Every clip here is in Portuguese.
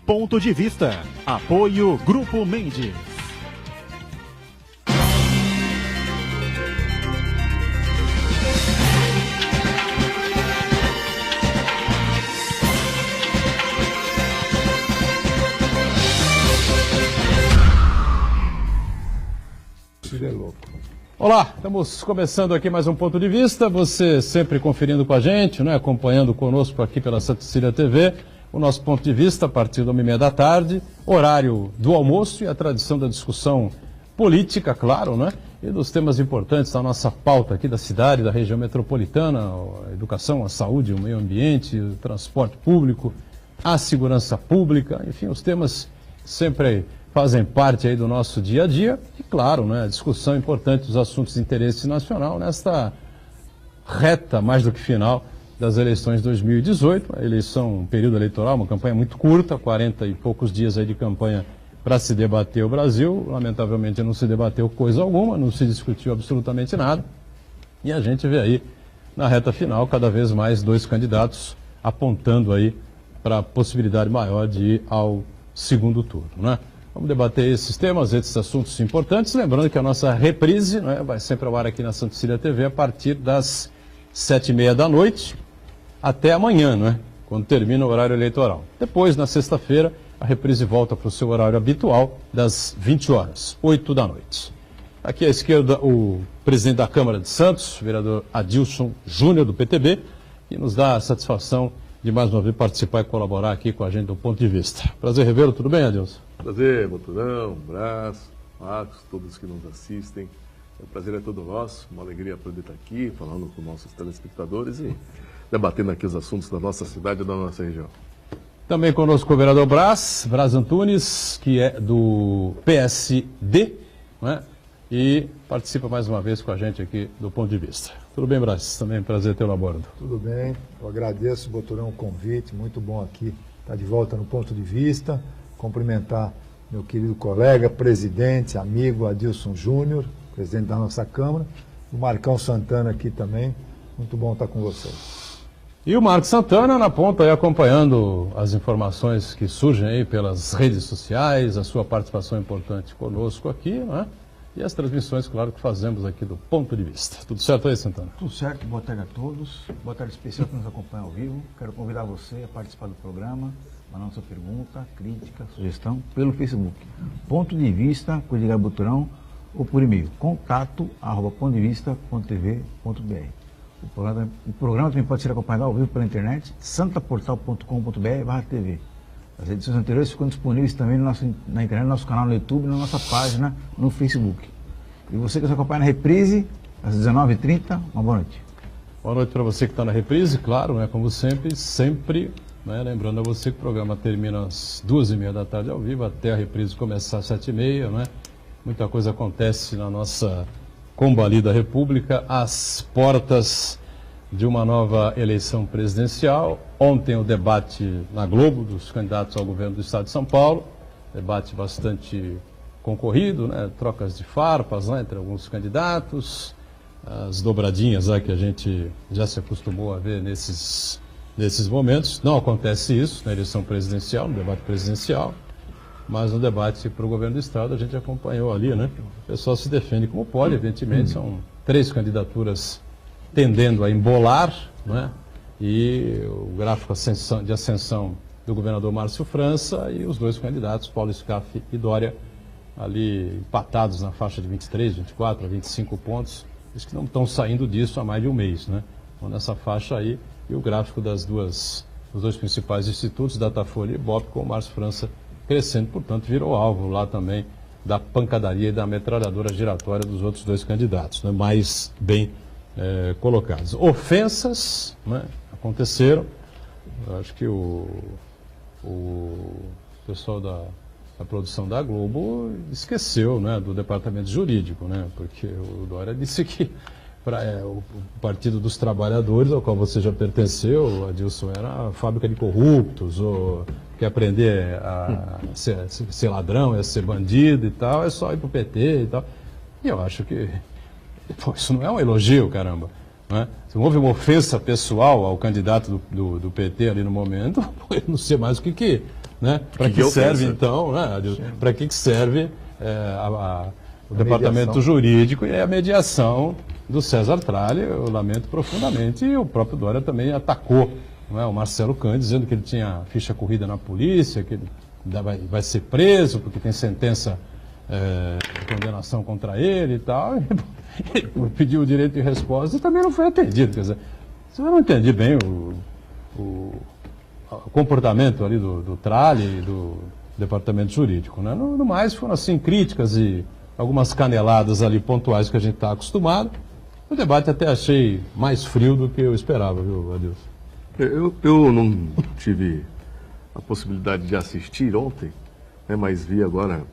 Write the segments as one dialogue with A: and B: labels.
A: Ponto de Vista. Apoio Grupo Mendes.
B: Olá, estamos começando aqui mais um Ponto de Vista, você sempre conferindo com a gente, né, acompanhando conosco aqui pela Santa Cecília TV, o nosso Ponto de Vista a partir da 1h30 da tarde, horário do almoço e a tradição da discussão política, claro, né, e dos temas importantes da nossa pauta aqui da cidade, da região metropolitana, a educação, a saúde, o meio ambiente, o transporte público, a segurança pública, enfim, os temas sempre fazem parte aí do nosso dia a dia e, claro, né, a discussão importante dos assuntos de interesse nacional nesta reta, mais do que final, das eleições de 2018. A eleição, um período eleitoral, uma campanha muito curta, 40 e poucos dias aí de campanha para se debater o Brasil. Lamentavelmente não se debateu coisa alguma, não se discutiu absolutamente nada. E a gente vê aí, na reta final, cada vez mais dois candidatos apontando aí para a possibilidade maior de ir ao segundo turno, né? Vamos debater esses temas, esses assuntos importantes. Lembrando que a nossa reprise, né, vai sempre ao ar aqui na Santa Cecília TV a partir das 7h30 da noite até amanhã, né, quando termina o horário eleitoral. Depois, na sexta-feira, a reprise volta para o seu horário habitual das 20 horas, 8 da noite. Aqui à esquerda, o presidente da Câmara de Santos, o vereador Adilson Júnior, do PTB, que nos dá a satisfação de mais uma vez participar e colaborar aqui com a gente do Ponto de Vista. Prazer revê-lo, tudo bem, Adilson?
C: Prazer, Boturão, Brás, Marcos, todos que nos assistem. O prazer é todo nosso, uma alegria poder estar aqui, falando com nossos telespectadores e debatendo aqui os assuntos da nossa cidade e da nossa região.
B: Também conosco o vereador Brás Antunes, que é do PSD, né? E participa mais uma vez com a gente aqui do Ponto de Vista. Tudo bem, Brás? Também prazer tê-lo a bordo.
D: Tudo bem, eu agradeço, Boturão, o convite, muito bom aqui estar de volta no Ponto de Vista, cumprimentar meu querido colega, presidente, amigo Adilson Júnior, presidente da nossa Câmara, o Marcão Santana aqui também, muito bom estar com vocês.
B: E o Marcos Santana na ponta aí acompanhando as informações que surgem aí pelas redes sociais, a sua participação importante conosco aqui, né? E as transmissões, claro, que fazemos aqui do Ponto de Vista. Tudo certo aí, Santana?
E: Tudo certo, boa tarde a todos. Boa tarde especial que nos acompanha ao vivo. Quero convidar você a participar do programa, mandando sua pergunta, crítica, sugestão pelo Facebook. Ponto de Vista, com Edgar Boturão, ou por e-mail, contato@pontodevista.tv.br. O programa também pode ser acompanhado ao vivo pela internet, santaportal.com.br/tv. As edições anteriores ficam disponíveis também na internet, no nosso canal no YouTube, na nossa página no Facebook. E você que nos acompanha na reprise, às 19h30, uma boa noite.
B: Boa noite para você que está na reprise, claro, né, como sempre, né, lembrando a você que o programa termina às 2h30 da tarde ao vivo, até a reprise começar às 7h30, né? Muita coisa acontece na nossa combalida república, às portas de uma nova eleição presidencial. Ontem o debate na Globo dos candidatos ao governo do Estado de São Paulo, debate bastante concorrido, né? Trocas de farpas, né, entre alguns candidatos, as dobradinhas lá que a gente já se acostumou a ver nesses momentos. Não acontece isso na eleição presidencial, no debate presidencial, mas no debate para o governo do Estado a gente acompanhou ali, né? O pessoal se defende como pode, evidentemente, são 3 candidaturas tendendo a embolar, né? E o gráfico de ascensão do governador Márcio França e os 2 candidatos, Paulo Scaff e Dória, ali empatados na faixa de 23, 24 a 25 pontos, eles que não estão saindo disso há mais de um mês, né? Então, nessa faixa aí, e o gráfico dos 2 principais institutos, Datafolha e Ibope, com o Márcio França crescendo, portanto, virou alvo lá também da pancadaria e da metralhadora giratória dos outros 2 candidatos, né? Mais bem colocados. Ofensas, né, aconteceram. Eu acho que o pessoal da produção da Globo esqueceu, né, do departamento jurídico, né, porque o Dória disse que o Partido dos Trabalhadores, ao qual você já pertenceu, Adilson, era a fábrica de corruptos, ou quer aprender a ser ladrão, a ser bandido e tal, é só ir para o PT e tal. E eu acho que isso não é um elogio, caramba. Né? Se houve uma ofensa pessoal ao candidato do PT ali no momento, eu não sei mais o que né? Para que serve, então, né, Adilson? Para que serve o departamento
D: mediação
B: jurídico e a mediação do César Tralli? Eu lamento profundamente, e o próprio Dória também atacou, não é, o Marcelo Cândido, dizendo que ele tinha ficha corrida na polícia, que ele vai ser preso porque tem sentença de condenação contra ele e tal. Ele pediu o direito de resposta e também não foi atendido. Quer dizer, eu não entendi bem o comportamento ali do Tralli e do departamento jurídico, né? No mais, foram assim críticas e algumas caneladas ali pontuais que a gente está acostumado. O debate até achei mais frio do que eu esperava, viu, Adilson?
C: Eu não tive a possibilidade de assistir ontem, né, mas vi agora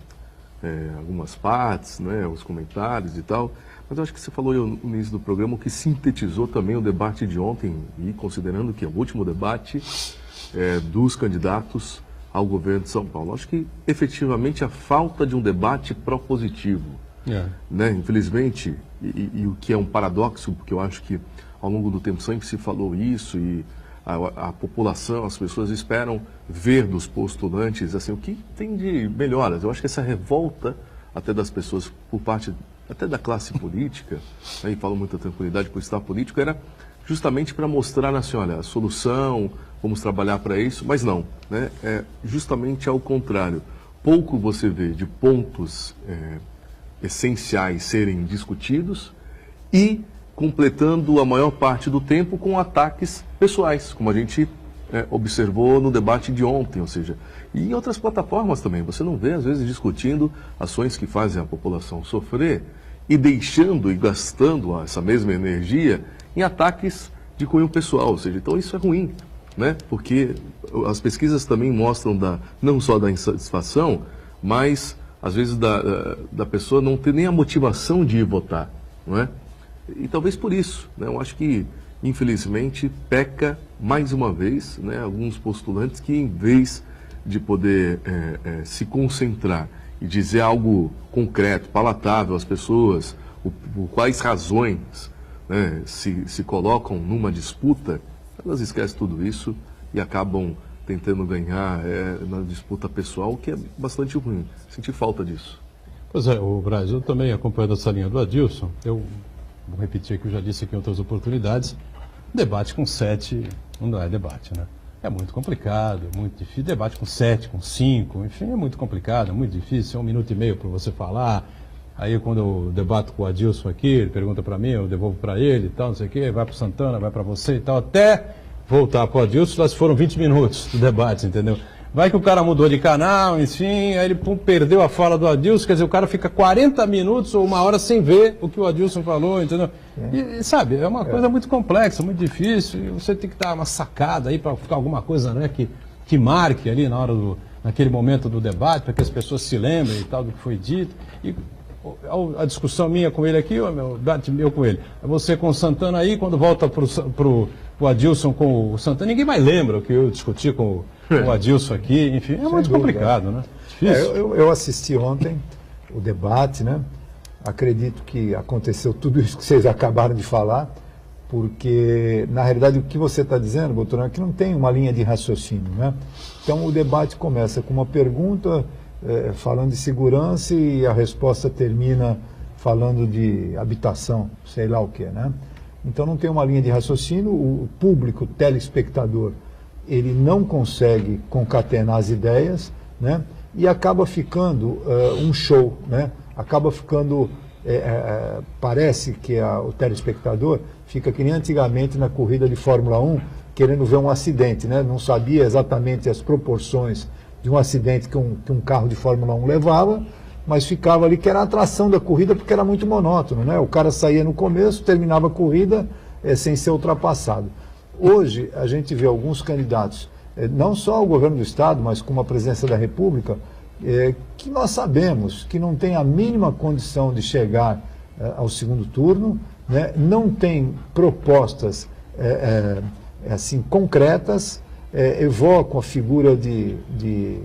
C: algumas partes, né, os comentários e tal. Mas eu acho que você falou no início do programa o que sintetizou também o debate de ontem, e considerando que é o último debate dos candidatos ao governo de São Paulo. Acho que, efetivamente, a falta de um debate propositivo. Né? Infelizmente, e o que é um paradoxo, porque eu acho que ao longo do tempo sempre se falou isso, e a população, as pessoas esperam ver dos postulantes assim, o que tem de melhoras. Eu acho que essa revolta até das pessoas por parte até da classe política, né, e falo muita tranquilidade por estar político, era justamente para mostrar assim, olha, a solução, vamos trabalhar para isso, mas não, né, é justamente ao contrário. Pouco você vê de pontos essenciais serem discutidos e completando a maior parte do tempo com ataques pessoais, como a gente observou no debate de ontem, ou seja, e em outras plataformas também. Você não vê, às vezes, discutindo ações que fazem a população sofrer e deixando e gastando essa mesma energia em ataques de cunho pessoal, ou seja, então isso é ruim, né? Porque as pesquisas também mostram não só da insatisfação, mas, às vezes, da pessoa não ter nem a motivação de ir votar, não é? E talvez por isso, né, eu acho que, infelizmente, peca mais uma vez, né, alguns postulantes que, em vez de poder se concentrar e dizer algo concreto, palatável às pessoas, por quais razões, né, se colocam numa disputa, elas esquecem tudo isso e acabam tentando ganhar na disputa pessoal, que é bastante ruim. Senti falta disso.
B: Pois é, o Brasil também acompanhando essa linha do Adilson. Eu vou repetir que eu já disse aqui em outras oportunidades, debate com 7 não é debate, né? É muito complicado, é muito difícil. Debate com 7, com 5, enfim, é muito complicado, é muito difícil. É 1 minuto e meio para você falar. Aí quando eu debato com o Adilson aqui, ele pergunta para mim, eu devolvo para ele e tal, não sei o quê, vai para o Santana, vai para você e tal, até voltar para o Adilson, lá foram 20 minutos do debate, entendeu? Vai que o cara mudou de canal, enfim, aí ele perdeu a fala do Adilson, quer dizer, o cara fica 40 minutos ou 1 hora sem ver o que o Adilson falou, entendeu? E sabe, é uma coisa muito complexa, muito difícil, e você tem que dar uma sacada aí para ficar alguma coisa, né, que marque ali naquele momento do debate, para que as pessoas se lembrem e tal do que foi dito. E a discussão minha com ele aqui, o debate meu com ele, é você com o Santana aí, quando volta pro Adilson com o Santana, ninguém mais lembra o que eu discuti com o Adilson aqui, enfim, é muito complicado, né? Difícil.
D: Eu assisti ontem o debate, né? Acredito que aconteceu tudo isso que vocês acabaram de falar, porque, na realidade, o que você está dizendo, Boturão, é que não tem uma linha de raciocínio, né? Então, o debate começa com uma pergunta falando de segurança e a resposta termina falando de habitação, sei lá o que, né? Então, não tem uma linha de raciocínio, o público, o telespectador, ele não consegue concatenar as ideias, né? E acaba ficando um show, né? Acaba ficando, parece que o telespectador fica que nem antigamente na corrida de Fórmula 1, querendo ver um acidente, né? Não sabia exatamente as proporções de um acidente que um carro de Fórmula 1 levava, mas ficava ali que era a atração da corrida porque era muito monótono, né? O cara saía no começo, terminava a corrida sem ser ultrapassado. Hoje, a gente vê alguns candidatos, não só ao governo do Estado, mas como a presidência da República, que nós sabemos que não tem a mínima condição de chegar ao segundo turno, né? Não tem propostas assim, concretas, evocam a figura de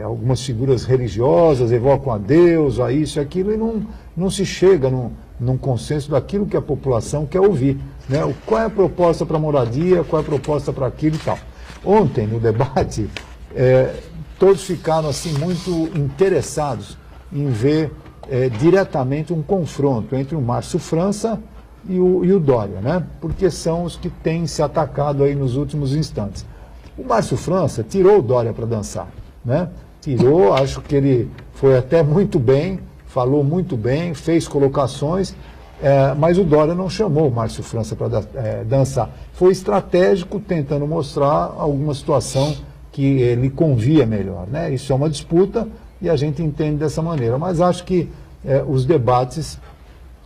D: algumas figuras religiosas, evocam a Deus, a isso e aquilo, e não se chega num consenso daquilo que a população quer ouvir, né? Qual é a proposta para moradia, qual é a proposta para aquilo e tal. Ontem, no debate, todos ficaram assim muito interessados em ver diretamente um confronto entre o Márcio França e o Dória, né? Porque são os que têm se atacado aí nos últimos instantes. O Márcio França tirou o Dória para dançar, né? Tirou, acho que ele foi até muito bem, falou muito bem, fez colocações, mas o Dória não chamou o Márcio França para dançar. Foi estratégico, tentando mostrar alguma situação que lhe convia melhor, né? Isso é uma disputa e a gente entende dessa maneira. Mas acho que os debates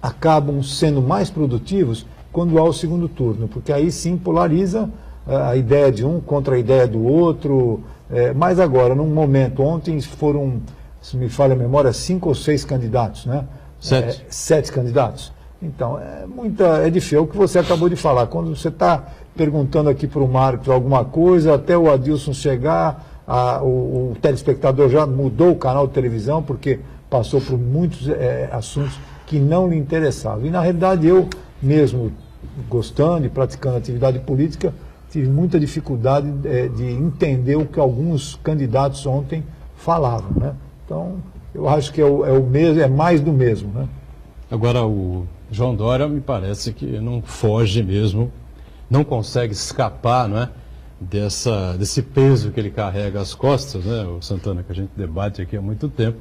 D: acabam sendo mais produtivos quando há o segundo turno, porque aí sim polariza a ideia de um contra a ideia do outro. Mas agora, num momento, ontem foram, se me falha a memória, 5 ou 6 candidatos, né?
B: 7.
D: 7 candidatos. Então, é difícil, é o que você acabou de falar. Quando você está perguntando aqui para o Marcos alguma coisa, até o Adilson chegar, o telespectador já mudou o canal de televisão, porque passou por muitos assuntos que não lhe interessavam. E, na realidade, eu mesmo, gostando e praticando atividade política, tive muita dificuldade de entender o que alguns candidatos ontem falavam, né? Então, eu acho que o mesmo, é mais do mesmo, né?
B: Agora, o João Dória me parece que não foge mesmo, não consegue escapar, não é, desse peso que ele carrega às costas, né, o Santana, que a gente debate aqui há muito tempo,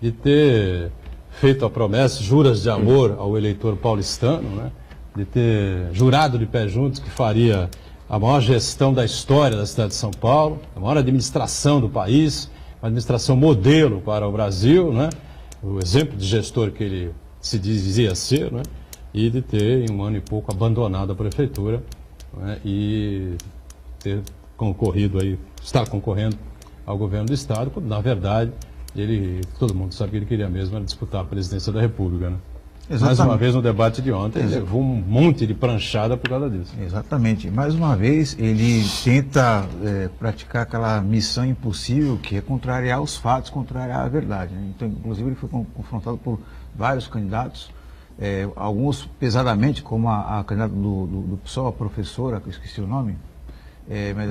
B: de ter feito a promessa, juras de amor ao eleitor paulistano, né, de ter jurado de pé juntos que faria a maior gestão da história da cidade de São Paulo, a maior administração do país, uma administração modelo para o Brasil, né, o exemplo de gestor que ele se dizia ser, né, e de ter, em um ano e pouco, abandonado a prefeitura, né, e ter concorrido aí, estar concorrendo ao governo do Estado, quando, na verdade, todo mundo sabe que ele queria mesmo era disputar a presidência da República, né? Mais uma vez, no debate de ontem, ele levou um monte de pranchada por causa disso.
E: Exatamente. Mais uma vez, ele tenta praticar aquela missão impossível, que é contrariar os fatos, contrariar a verdade, né? Então, inclusive, ele foi confrontado por vários candidatos, alguns pesadamente, como a candidata do PSOL, a professora, que eu esqueci o nome.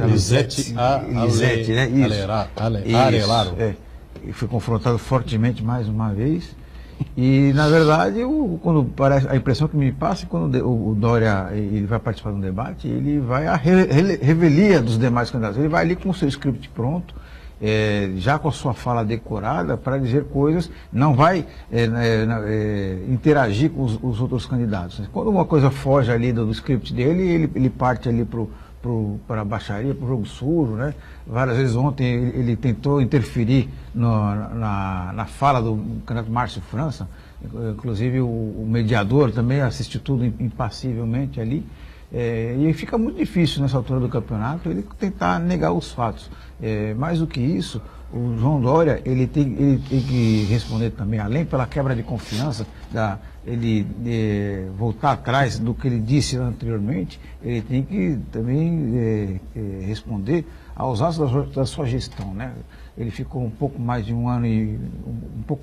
B: Lisete
E: né? Isso.
B: Arelaro.
E: E foi confrontado fortemente mais uma vez. E, na verdade, quando parece, a impressão que me passa é que quando o Dória ele vai participar de um debate, ele vai à revelia dos demais candidatos. Ele vai ali com o seu script pronto, já com a sua fala decorada, para dizer coisas, não vai interagir com os outros candidatos. Quando uma coisa foge ali do script dele, ele parte ali para a baixaria, para o jogo sujo, né? Várias vezes ontem ele tentou interferir na fala do candidato Márcio França, inclusive o mediador também assistiu tudo impassivelmente ali, e fica muito difícil nessa altura do campeonato ele tentar negar os fatos. Mais do que isso, o João Dória ele tem que responder também, além pela quebra de confiança, ele voltar atrás do que ele disse anteriormente, ele tem que também responder aos atos da sua gestão, né? Ele ficou um pouco mais de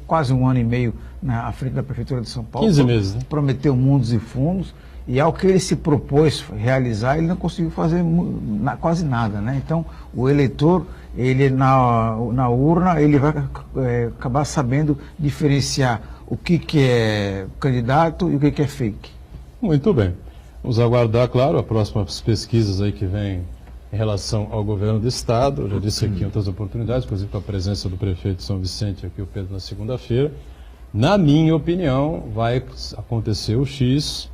E: quase um ano e meio à frente da Prefeitura de São Paulo.
B: 15 meses, né?
E: Prometeu mundos e fundos, e ao que ele se propôs realizar, ele não conseguiu fazer quase nada, né? Então, o eleitor, ele na urna, ele vai acabar sabendo diferenciar o que é candidato e o que é fake.
B: Muito bem. Vamos aguardar, claro, as próximas pesquisas aí que vêm em relação ao governo do Estado. Eu já disse aqui em outras oportunidades, inclusive com a presença do prefeito de São Vicente, aqui o Pedro, na segunda-feira. Na minha opinião, vai acontecer o X,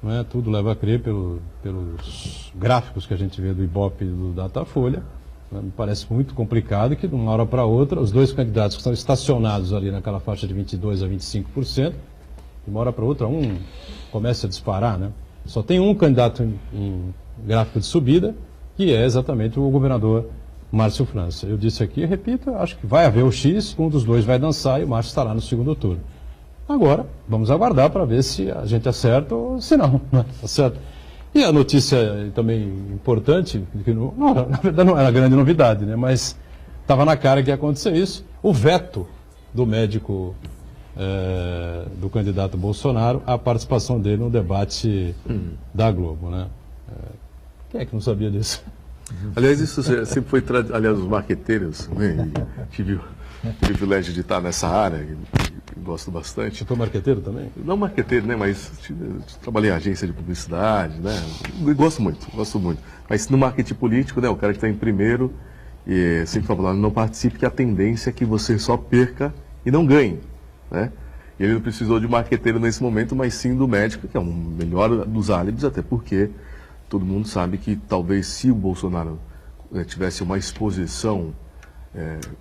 B: né? Tudo leva a crer pelos gráficos que a gente vê do Ibope e do Datafolha. Me parece muito complicado que de uma hora para outra os dois candidatos que estão estacionados ali naquela faixa de 22% a 25%, de uma hora para outra um comece a disparar, né? Só tem um candidato em gráfico de subida, que é exatamente o governador Márcio França. Eu disse aqui, repito, acho que vai haver o X, um dos dois vai dançar e o Márcio estará no segundo turno. Agora, vamos aguardar para ver se a gente acerta ou se não, né? Tá certo? E a notícia também importante, que na verdade não era grande novidade, né? Mas estava na cara que ia acontecer isso, o veto do médico do candidato Bolsonaro à participação dele no debate da Globo, né? Quem é que não sabia disso?
C: Aliás, isso sempre foi... Aliás, os marqueteiros, né? Tive o privilégio de estar nessa área, que gosto bastante.
B: Você foi marqueteiro também?
C: Não marqueteiro, né? Mas trabalhei em agência de publicidade, né? Gosto muito. Mas no marketing político, né? O cara que está em primeiro, e sempre fala, não participe, que a tendência é que você só perca e não ganhe, né? E ele não precisou de marqueteiro nesse momento, mas sim do médico, que é o melhor dos álibis, até porque todo mundo sabe que talvez se o Bolsonaro tivesse uma exposição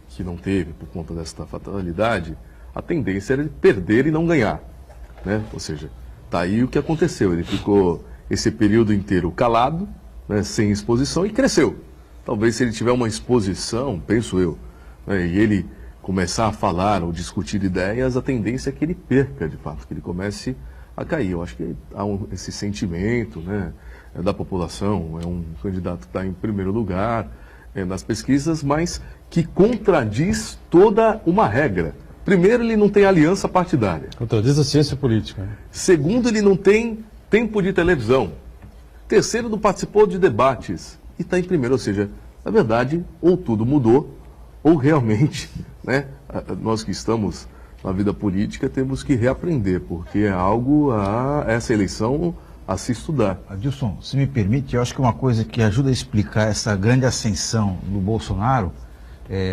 C: que não teve por conta dessa fatalidade, a tendência era ele perder e não ganhar, né? Ou seja, tá aí o que aconteceu. Ele ficou esse período inteiro calado, né, sem exposição, e cresceu. Talvez se ele tiver uma exposição, penso eu, né, e ele começar a falar ou discutir ideias, a tendência é que ele perca, de fato, que ele comece a cair. Eu acho que há esse sentimento, né, da população, é um candidato que está em primeiro lugar nas pesquisas, mas que contradiz toda uma regra. Primeiro, ele não tem aliança partidária.
B: Contradiz a ciência política.
C: Segundo, ele não tem tempo de televisão. Terceiro, não participou de debates. E está em primeiro, ou seja, na verdade, ou tudo mudou, ou realmente, né, nós que estamos na vida política temos que reaprender, porque é algo essa eleição a se estudar.
E: Adilson, se me permite, eu acho que uma coisa que ajuda a explicar essa grande ascensão do Bolsonaro,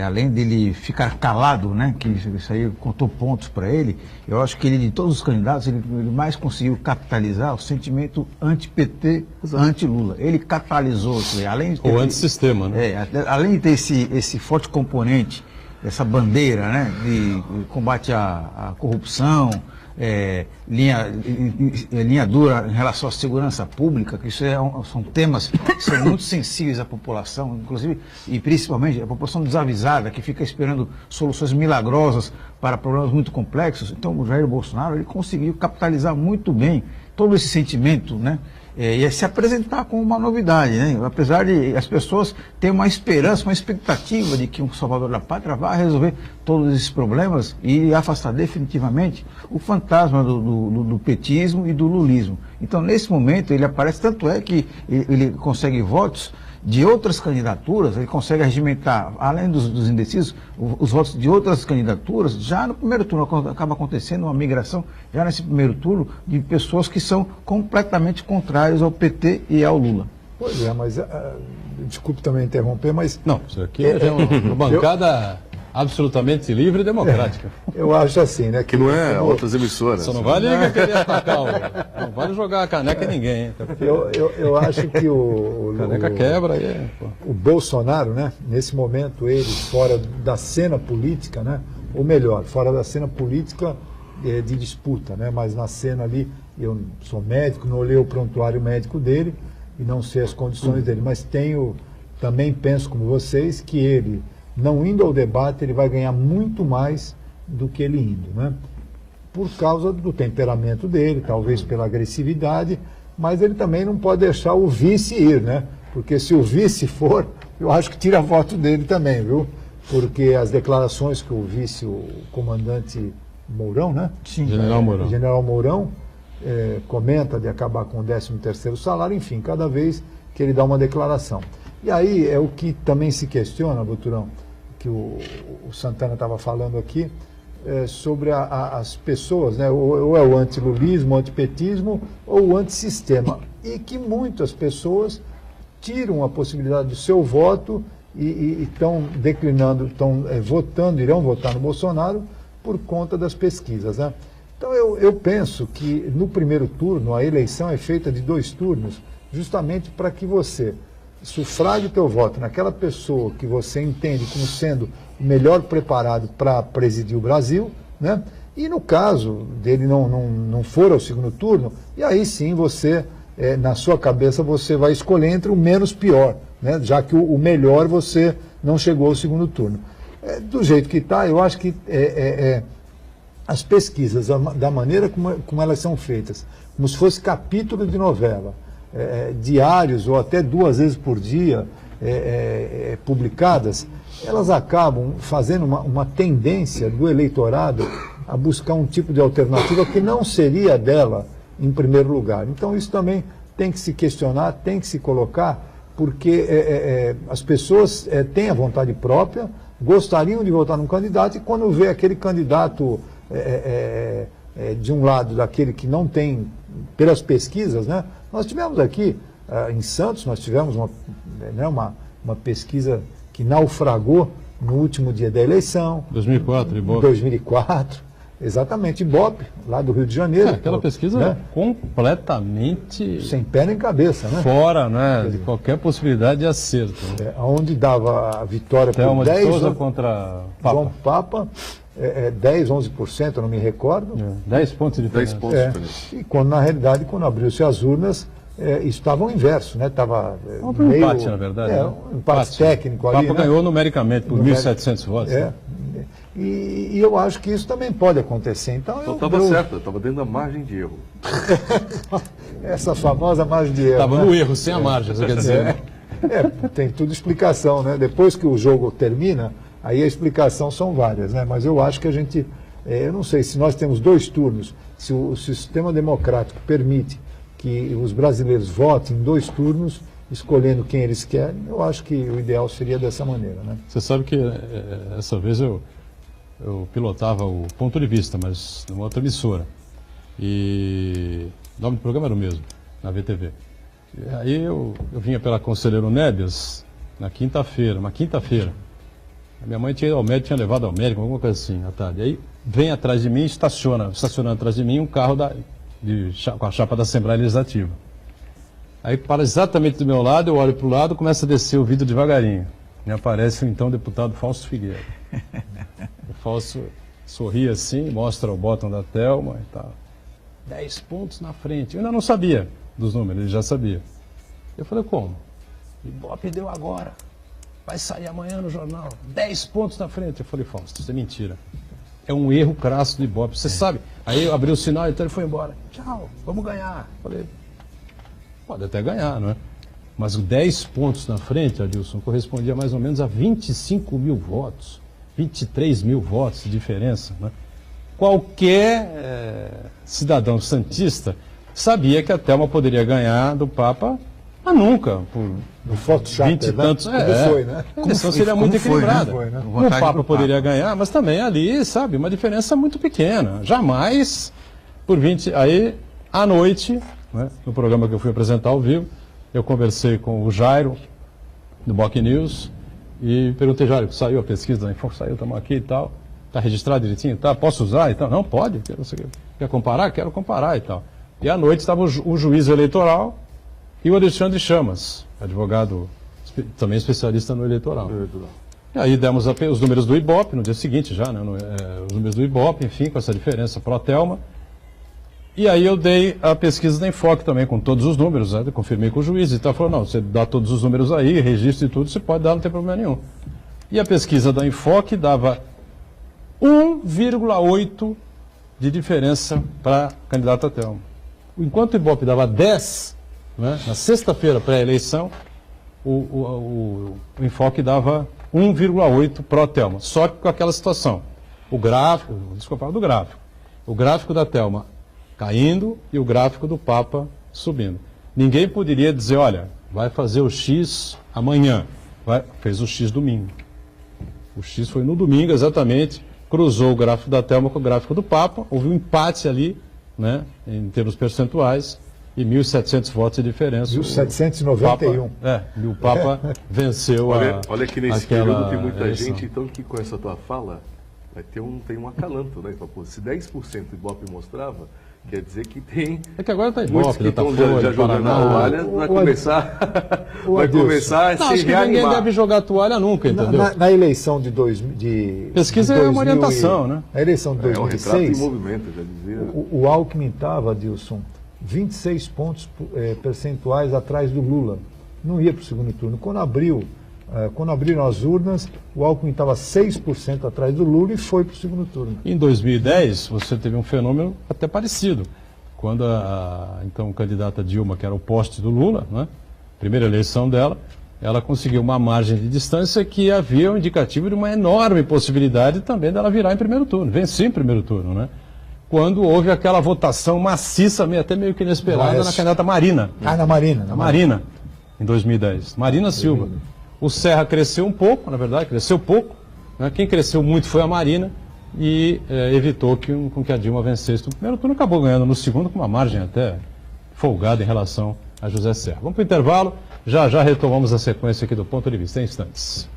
E: além dele ficar calado, né, que isso aí contou pontos para ele, eu acho que ele, de todos os candidatos, ele mais conseguiu capitalizar o sentimento anti-PT, anti-Lula. Ele catalisou, além de ter,
B: ou antissistema, né?
E: Além de ter esse forte componente, essa bandeira, né, de combate à corrupção, linha dura em relação à segurança pública, que isso são temas que são muito sensíveis à população, inclusive e principalmente a população desavisada, que fica esperando soluções milagrosas para problemas muito complexos. Então o Jair Bolsonaro, ele conseguiu capitalizar muito bem todo esse sentimento, né? E se apresentar como uma novidade, né? Apesar de as pessoas terem uma esperança, uma expectativa de que um salvador da pátria vá resolver todos esses problemas e afastar definitivamente o fantasma do petismo e do lulismo. Então, nesse momento, ele aparece, tanto é que ele consegue votos de outras candidaturas, ele consegue regimentar, além dos indecisos, os votos de outras candidaturas, já no primeiro turno. Acaba acontecendo uma migração, já nesse primeiro turno, de pessoas que são completamente contrárias ao PT e ao Lula.
D: Pois é, mas desculpe também interromper, mas...
B: Não, isso aqui é uma bancada absolutamente livre e democrática.
D: Eu acho assim, né?
C: Que não é outras emissoras.
B: Só não vale querer atacar, não vale jogar a caneca em ninguém. Hein?
D: Eu acho que
B: caneca quebra aí.
D: O Bolsonaro, né? Nesse momento, ele fora da cena política, né? Ou melhor, fora da cena política de disputa, né? Mas na cena ali, eu sou médico, não olhei o prontuário médico dele e não sei as condições dele, mas também penso como vocês que ele, não indo ao debate, ele vai ganhar muito mais do que ele indo, né? Por causa do temperamento dele, talvez pela agressividade, mas ele também não pode deixar o vice ir, né? Porque se o vice for, eu acho que tira voto dele também, viu? Porque as declarações que o vice, o comandante Mourão, né?
E: Sim.
B: General Mourão.
D: Comenta de acabar com o 13º salário, enfim, cada vez que ele dá uma declaração. E aí é o que também se questiona, Boturão, que o Santana estava falando aqui, sobre as pessoas, né? Ou é o antilulismo, o antipetismo, ou o antissistema. E que muitas pessoas tiram a possibilidade do seu voto e estão declinando, irão votar no Bolsonaro por conta das pesquisas, né? Então eu penso que no primeiro turno a eleição é feita de 2 turnos, justamente para que você sufrague o teu voto naquela pessoa que você entende como sendo o melhor preparado para presidir o Brasil, né? E no caso dele não for ao segundo turno, e aí sim você, na sua cabeça, você vai escolher entre o menos pior, né? Já que o melhor você não chegou ao segundo turno. Do jeito que está, eu acho que as pesquisas, da maneira como elas são feitas, como se fosse capítulo de novela, diários ou até 2 vezes por dia publicadas, elas acabam fazendo uma tendência do eleitorado a buscar um tipo de alternativa que não seria dela em primeiro lugar. Então isso também tem que se questionar, tem que se colocar, porque as pessoas têm a vontade própria, gostariam de votar num candidato, e quando vê aquele candidato de um lado, daquele que não tem, pelas pesquisas, né? Nós tivemos aqui, em Santos, nós tivemos uma pesquisa que naufragou no último dia da eleição.
B: 2004, Ibope.
D: 2004, exatamente, Ibope, lá do Rio de Janeiro.
B: Aquela pesquisa,
D: né?
B: Completamente
D: Sem pé nem cabeça, né?
B: fora, né, de qualquer possibilidade de acerto. Né?
D: Onde dava a vitória por
B: Thelma de
D: 10,
B: Souza contra
D: João
B: Papa.
D: Papa, 10, 11%, eu não me recordo.
B: 10 pontos de
C: 10
B: diferença.
C: pontos de diferença.
D: E quando, na realidade, quando abriu-se as urnas, estava o inverso, né? Estava
B: Houve um empate, na verdade. Né?
D: Um empate técnico ali.
B: Papa ganhou numericamente por 1.700 votos. Né?
D: E eu acho que isso também pode acontecer. Então,
C: Então estava certo, estava dentro da margem de erro.
D: Essa famosa margem de erro.
B: Estava
D: né?
B: no erro, sem a margem, você quer dizer. Né?
D: Tem tudo explicação, né? Depois que o jogo termina, aí a explicação são várias, né? Mas eu acho que a gente, eu não sei, se nós temos 2 turnos, se o sistema democrático permite que os brasileiros votem em 2 turnos, escolhendo quem eles querem, eu acho que o ideal seria dessa maneira, né?
B: Você sabe que essa vez eu pilotava o Ponto de Vista, mas numa outra emissora. E o nome do programa era o mesmo, na VTV. E aí eu vinha pela Conselheiro Nébias na quinta-feira, uma quinta-feira. A minha mãe tinha ido ao médico, tinha levado ao médico, alguma coisa assim, à tarde. Aí vem atrás de mim, estacionando atrás de mim um carro com a chapa da Assembleia Legislativa. Aí para exatamente do meu lado, eu olho para o lado, começa a descer o vidro devagarinho. E aparece o então deputado Fausto Figueira. O Fausto sorri assim, mostra o botão da Thelma e tal. 10 pontos na frente. Eu ainda não sabia dos números, ele já sabia. Eu falei, como? Ibope deu agora. Vai sair amanhã no jornal. 10 pontos na frente. Eu falei, Fausto, isso é mentira. É um erro crasso do Ibope. Você sabe? Aí eu abri o sinal e então ele foi embora. Tchau, vamos ganhar. Eu falei, pode até ganhar, não é? Mas 10 pontos na frente, Adilson, correspondia mais ou menos a 25 mil votos. 23 mil votos de diferença. Né? Qualquer cidadão santista sabia que a Thelma poderia ganhar do Papa, mas nunca, por
D: O Photoshop,
B: 20 e tantos.
D: Como foi, né?
B: A eleição seria muito equilibrada.
D: Foi, né?
B: O Papa poderia ganhar, mas também ali, sabe, uma diferença muito pequena. Jamais por 20. Aí, à noite, né, no programa que eu fui apresentar ao vivo, eu conversei com o Jairo, do Boc News, e perguntei, Jairo, saiu a pesquisa da Info, saiu, estamos aqui e tal, está registrado direitinho, tá? Posso usar e tal? Não, pode, quer comparar? Quero comparar e tal. E à noite estava o juiz eleitoral e o Alexandre Chamas, advogado também especialista no eleitoral. E aí demos os números do Ibope, no dia seguinte já, né, os números do Ibope, enfim, com essa diferença pro Thelma. E aí eu dei a pesquisa da Enfoque também, com todos os números, né? Eu confirmei com o juiz e tal, falou, não, você dá todos os números aí, registro e tudo, você pode dar, não tem problema nenhum. E a pesquisa da Enfoque dava 1,8 de diferença para a candidata Thelma. Enquanto o Ibope dava 10, né, na sexta-feira pré-eleição, o Enfoque dava 1,8 pro Thelma. Só que com aquela situação, o gráfico da Thelma caindo e o gráfico do Papa subindo. Ninguém poderia dizer, olha, vai fazer o X amanhã. Fez o X domingo. O X foi no domingo, exatamente, cruzou o gráfico da Thelma com o gráfico do Papa, houve um empate ali, né, em termos percentuais, e 1.700 votos de diferença.
D: 1.791.
C: O
B: Papa venceu
C: olha que nesse período tem muita
B: eleição.
C: gente, então, que com essa tua fala, tem um acalanto, né? Se 10% o Ibope mostrava, quer dizer que tem...
B: É que agora está
C: muitos
B: Ibope,
C: que estão
B: Folha,
C: já jogando a toalha, vai começar a
B: não,
C: se
B: acho que
C: reanimar.
B: ninguém deve jogar a toalha nunca, entendeu?
D: Na eleição de
B: pesquisa é uma orientação, né?
D: Na eleição de
C: É um retrato em
D: 2006,
C: movimento, já dizia.
D: o Alckmin estava, Adilson, 26 pontos percentuais atrás do Lula. Não ia para o segundo turno. Quando abriram as urnas, o Alckmin estava 6% atrás do Lula e foi para o segundo turno.
B: Em 2010, você teve um fenômeno até parecido. Quando a então candidata Dilma, que era o poste do Lula, né, primeira eleição dela, ela conseguiu uma margem de distância que havia um indicativo de uma enorme possibilidade também dela virar em primeiro turno, vencer em primeiro turno, né? Quando houve aquela votação maciça, até meio que inesperada, na candidata Marina.
D: Na Marina.
B: Marina. em 2010? Marina Silva. O Serra cresceu um pouco, na verdade, cresceu pouco. Né? Quem cresceu muito foi a Marina e evitou com que a Dilma vencesse no primeiro turno, acabou ganhando no segundo com uma margem até folgada em relação a José Serra. Vamos para o intervalo, já retomamos a sequência aqui do Ponto de Vista em instantes.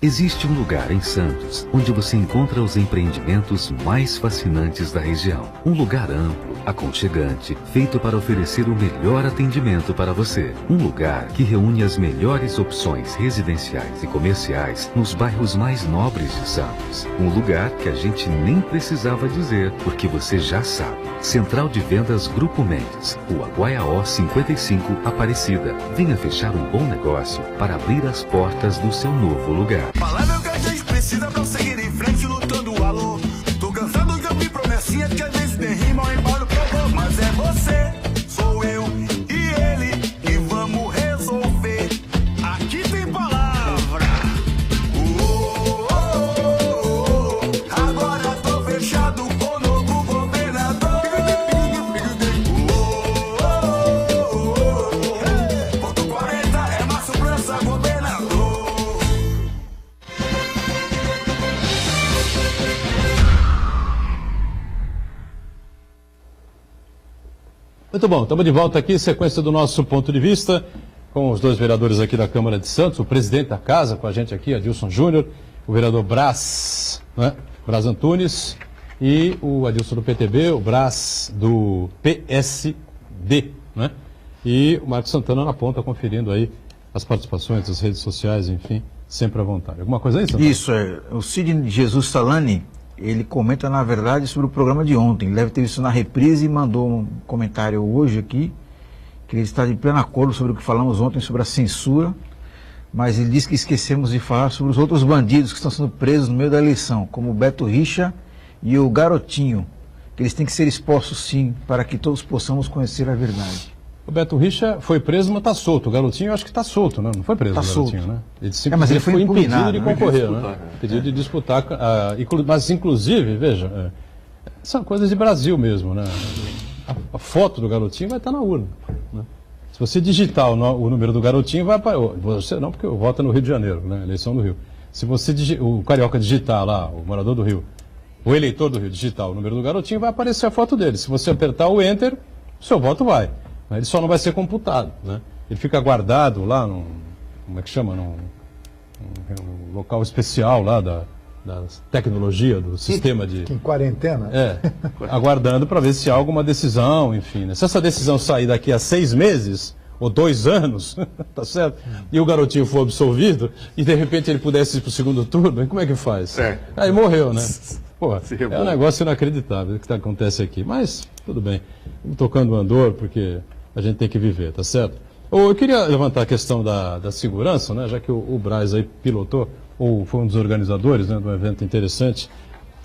F: Existe um lugar em Santos onde você encontra os empreendimentos mais fascinantes da região. Um lugar amplo, aconchegante, feito para oferecer o melhor atendimento para você. Um lugar que reúne as melhores opções residenciais e comerciais nos bairros mais nobres de Santos. Um lugar que a gente nem precisava dizer, porque você já sabe. Central de Vendas Grupo Mendes, Rua Guaiaó 55, Aparecida. Venha fechar um bom negócio para abrir as portas do seu novo lugar.
G: Palavra que a gente precisa pra seguir em frente lutando o alô. Tô cansado de ouvir promessinha que às vezes tem rima ou embalo provou. Mas é você, sou eu e ele que vamos resolver. Aqui tem palavra. Agora tô fechado com o novo governador. Ponto 40 é Márcio França, governador.
B: Muito bom, estamos de volta aqui, sequência do nosso Ponto de Vista, com os dois vereadores aqui da Câmara de Santos, o presidente da casa com a gente aqui, Adilson Júnior, o vereador Brás, né? Brás Antunes, e o Adilson do PTB, o Brás do PSD, né? E o Marcos Santana na ponta, conferindo aí as participações das redes sociais, enfim, sempre à vontade. Alguma coisa aí, Santana?
E: Isso, o Sidney Jesus Salani, ele comenta, na verdade, sobre o programa de ontem. Ele deve ter visto na reprise e mandou um comentário hoje aqui, que ele está de pleno acordo sobre o que falamos ontem sobre a censura, mas ele diz que esquecemos de falar sobre os outros bandidos que estão sendo presos no meio da eleição, como o Beto Richa e o Garotinho, que eles têm que ser expostos sim, para que todos possamos conhecer a verdade.
B: O Beto Richa foi preso, mas está solto. O Garotinho eu acho que está solto, né? Não foi preso o Garotinho,
E: solto.
B: né? Ele
E: Mas ele foi
B: impedido
E: impugnado,
B: de
E: né?
B: concorrer, né? Impedido de disputar. Mas, inclusive, veja, são coisas de Brasil mesmo, né? A foto do Garotinho vai estar na urna, né? Se você digitar o número do Garotinho, vai aparecer. Você não, porque eu voto no Rio de Janeiro, né? Eleição do Rio. Se você o carioca digitar lá, o morador do Rio, o eleitor do Rio digitar o número do Garotinho, vai aparecer a foto dele. Se você apertar o Enter, o seu voto vai. Ele só não vai ser computado, né? Ele fica guardado lá num, como é que chama, num local especial lá da tecnologia, do sistema de...
D: Em quarentena?
B: Aguardando para ver se há alguma decisão, enfim, né? Se essa decisão sair daqui a 6 meses ou 2 anos, tá certo? E o Garotinho for absolvido e de repente ele pudesse ir para o segundo turno, aí como é que faz? Aí morreu, né? Pô, é um negócio inacreditável o que acontece aqui, mas tudo bem. Vamos tocando o andor, porque a gente tem que viver, tá certo? Eu queria levantar a questão da segurança, né? Já que o Brás aí pilotou, ou foi um dos organizadores, né, de um evento interessante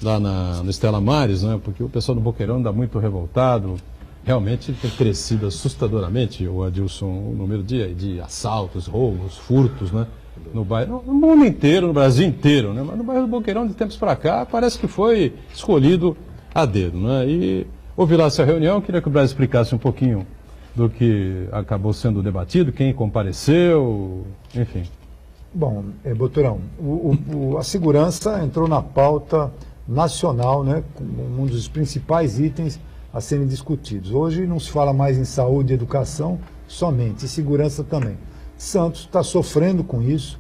B: lá no Estela Maris, né? Porque o pessoal do Boqueirão anda muito revoltado, realmente tem crescido assustadoramente, o Adilson, o número de assaltos, roubos, furtos, né? No bairro, no mundo inteiro, no Brasil inteiro, né? Mas no bairro do Boqueirão, de tempos para cá, parece que foi escolhido a dedo, né? E houve lá essa reunião, queria que o Brás explicasse um pouquinho do que acabou sendo debatido, quem compareceu, enfim.
D: Bom, Boturão, a segurança entrou na pauta nacional, né, como um dos principais itens a serem discutidos. Hoje não se fala mais em saúde e educação somente, e segurança também. Santos está sofrendo com isso,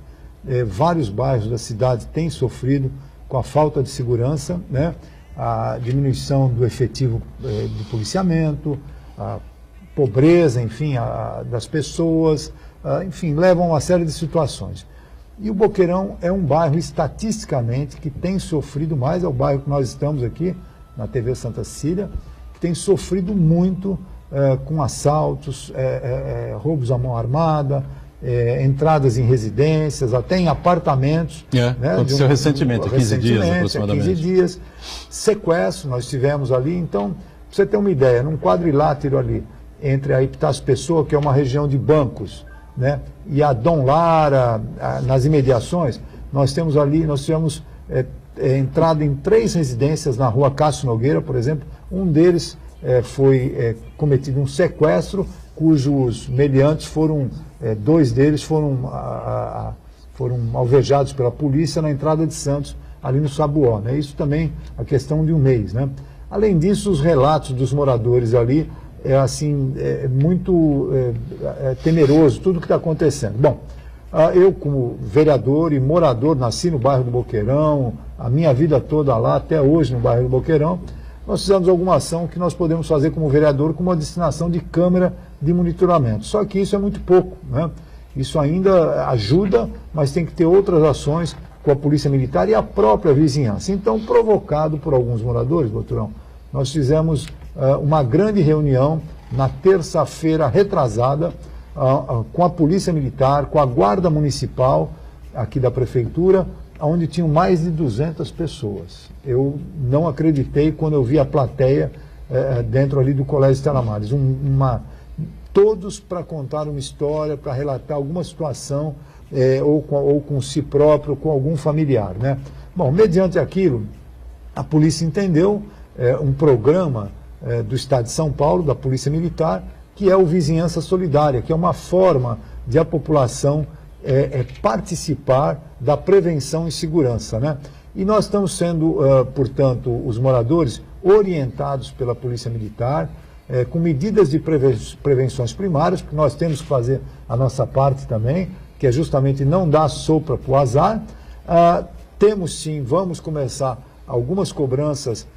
D: vários bairros da cidade têm sofrido com a falta de segurança, né, a diminuição do efetivo de policiamento, a pobreza, enfim, das pessoas, enfim, levam a uma série de situações. E o Boqueirão é um bairro, estatisticamente, que tem sofrido mais, é o bairro que nós estamos aqui, na TV Santa Cecília, que tem sofrido muito com assaltos, roubos à mão armada, entradas em residências, até em apartamentos.
B: Né, aconteceu recentemente, 15 dias aproximadamente. 15
D: dias, sequestro nós tivemos ali. Então, para você ter uma ideia, num quadrilátero ali, entre a Epitácio Pessoa, que é uma região de bancos, né, e a Dom Lara, nas imediações, nós tivemos entrado em 3 residências na rua Cássio Nogueira, por exemplo. Um deles foi cometido um sequestro, cujos meliantes foram, 2 deles foram alvejados pela polícia na entrada de Santos, ali no Sabuó, né? Isso também a questão de um mês, né? Além disso, os relatos dos moradores ali muito temeroso tudo que está acontecendo. Bom, eu como vereador e morador, nasci no bairro do Boqueirão, a minha vida toda lá, até hoje no bairro do Boqueirão, nós fizemos alguma ação que nós podemos fazer como vereador com uma destinação de câmera de monitoramento. Só que isso é muito pouco, né? Isso ainda ajuda, mas tem que ter outras ações com a Polícia Militar e a própria vizinhança. Então, provocado por alguns moradores, Boturão, nós fizemos uma grande reunião na terça-feira retrasada com a Polícia Militar, com a Guarda Municipal aqui da Prefeitura, onde tinham mais de 200 pessoas. Eu não acreditei quando eu vi a plateia dentro ali do Colégio Estela Maris. Todos para contar uma história, para relatar alguma situação, ou com si próprio, com algum familiar, né? Bom, mediante aquilo, a polícia entendeu um programa do Estado de São Paulo, da Polícia Militar, que é o Vizinhança Solidária, que é uma forma de a população participar da prevenção e segurança, né? E nós estamos sendo, portanto, os moradores orientados pela Polícia Militar, com medidas de prevenções primárias, porque nós temos que fazer a nossa parte também, que é justamente não dar sopa para o azar. Temos sim, vamos começar algumas cobranças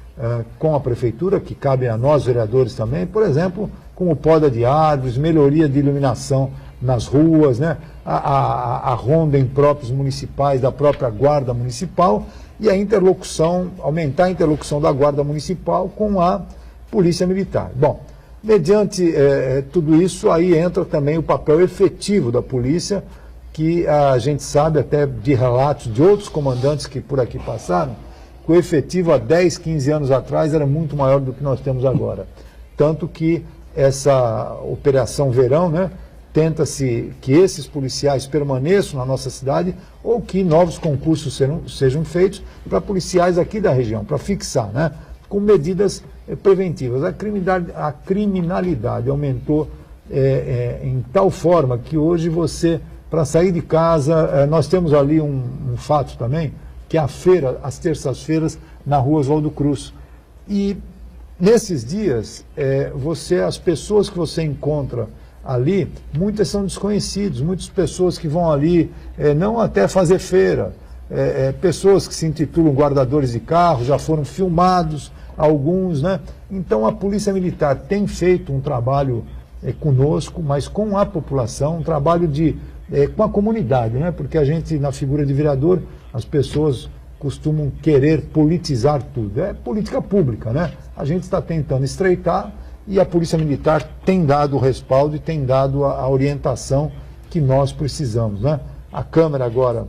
D: com a Prefeitura, que cabem a nós, vereadores também, por exemplo, como poda de árvores, melhoria de iluminação nas ruas, né? A ronda em próprios municipais, da própria Guarda Municipal, e a interlocução, aumentar a interlocução da Guarda Municipal com a Polícia Militar. Bom, mediante tudo isso, aí entra também o papel efetivo da polícia, que a gente sabe até de relatos de outros comandantes que por aqui passaram, que o efetivo há 10, 15 anos atrás era muito maior do que nós temos agora. Tanto que essa Operação Verão, né, tenta-se que esses policiais permaneçam na nossa cidade ou que novos concursos sejam feitos para policiais aqui da região, para fixar, né, com medidas preventivas. A criminalidade aumentou em tal forma que hoje você, para sair de casa, nós temos ali um fato também, que é a feira, às terças-feiras, na rua Oswaldo Cruz. E nesses dias, as pessoas que você encontra ali, muitas são desconhecidos, muitas pessoas que vão ali, não até fazer feira, pessoas que se intitulam guardadores de carro, já foram filmados, alguns, né? Então a Polícia Militar tem feito um trabalho conosco, mas com a população, um trabalho com a comunidade, né? Porque a gente, na figura de vereador, as pessoas costumam querer politizar tudo. É política pública, né? A gente está tentando estreitar e a Polícia Militar tem dado o respaldo e tem dado a orientação que nós precisamos, né? A Câmara agora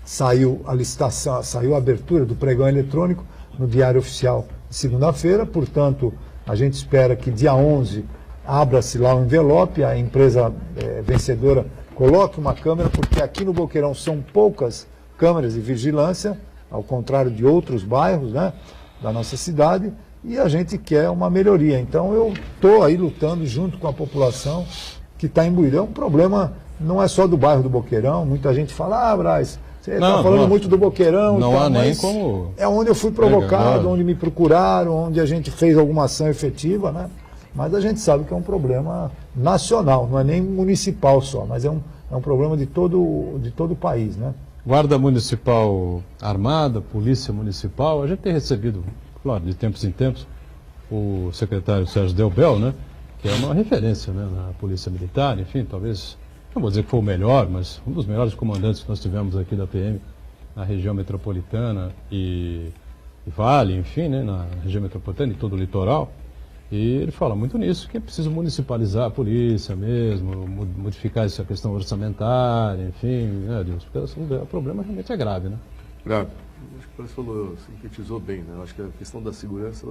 D: saiu a licitação, saiu a abertura do pregão eletrônico no Diário Oficial de segunda-feira, portanto, a gente espera que dia 11 abra-se lá o envelope, a empresa vencedora coloque uma câmera, porque aqui no Boqueirão são poucas câmeras de vigilância, ao contrário de outros bairros, né, da nossa cidade, e a gente quer uma melhoria. Então eu estou aí lutando junto com a população que está imbuída. É um problema, não é só do bairro do Boqueirão, muita gente fala, Braz, você está falando muito do Boqueirão,
B: não há nem como...
D: É onde eu fui provocado, onde me procuraram, onde a gente fez alguma ação efetiva, né? Mas a gente sabe que é um problema nacional, não é nem municipal só, mas é um problema de todo o país, né?
B: Guarda Municipal Armada, Polícia Municipal, a gente tem recebido, claro, de tempos em tempos, o secretário Sérgio Delbel, né? Que é uma referência, né, na Polícia Militar, enfim, talvez... Não vou dizer que foi o melhor, mas um dos melhores comandantes que nós tivemos aqui da PM, na região metropolitana e Vale, enfim, né, na região metropolitana e todo o litoral. E ele fala muito nisso, que é preciso municipalizar a polícia mesmo, modificar essa questão orçamentária, enfim, né, Deus, porque o problema realmente é grave, né?
C: Grave. Acho que o professor falou, sintetizou bem, né? Acho que a questão da segurança,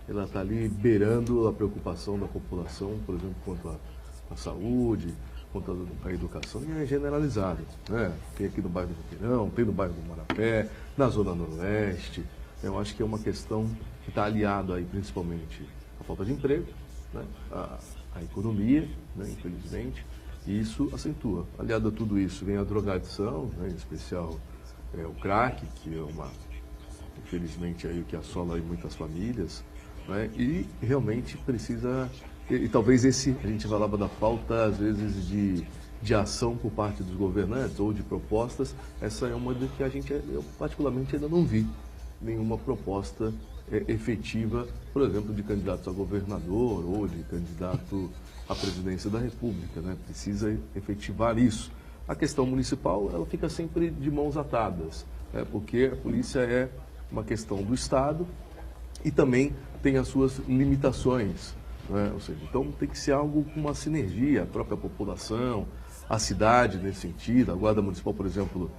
C: ela está ali beirando a preocupação da população, por exemplo, quanto à saúde, contra a educação e é generalizado, né? Tem aqui no bairro do Boqueirão, tem no bairro do Marapé, na Zona Noroeste. Eu acho que é uma questão que está aliada aí principalmente à falta de emprego, né? A economia, né? Infelizmente, e isso acentua. Aliado a tudo isso vem a drogadição, né? Em especial o crack, que é infelizmente aí o que assola aí muitas famílias, né? E realmente precisa. E talvez a gente falava da falta, às vezes, de ação por parte dos governantes ou de propostas. Essa é uma que eu particularmente ainda não vi nenhuma proposta efetiva, por exemplo, de candidatos a governador ou de candidato à presidência da República, né? Precisa efetivar isso. A questão municipal, ela fica sempre de mãos atadas, né? Porque a polícia é uma questão do Estado e também tem as suas limitações. Ou seja, então tem que ser algo com uma sinergia, a própria população, a cidade nesse sentido. A Guarda Municipal, por exemplo,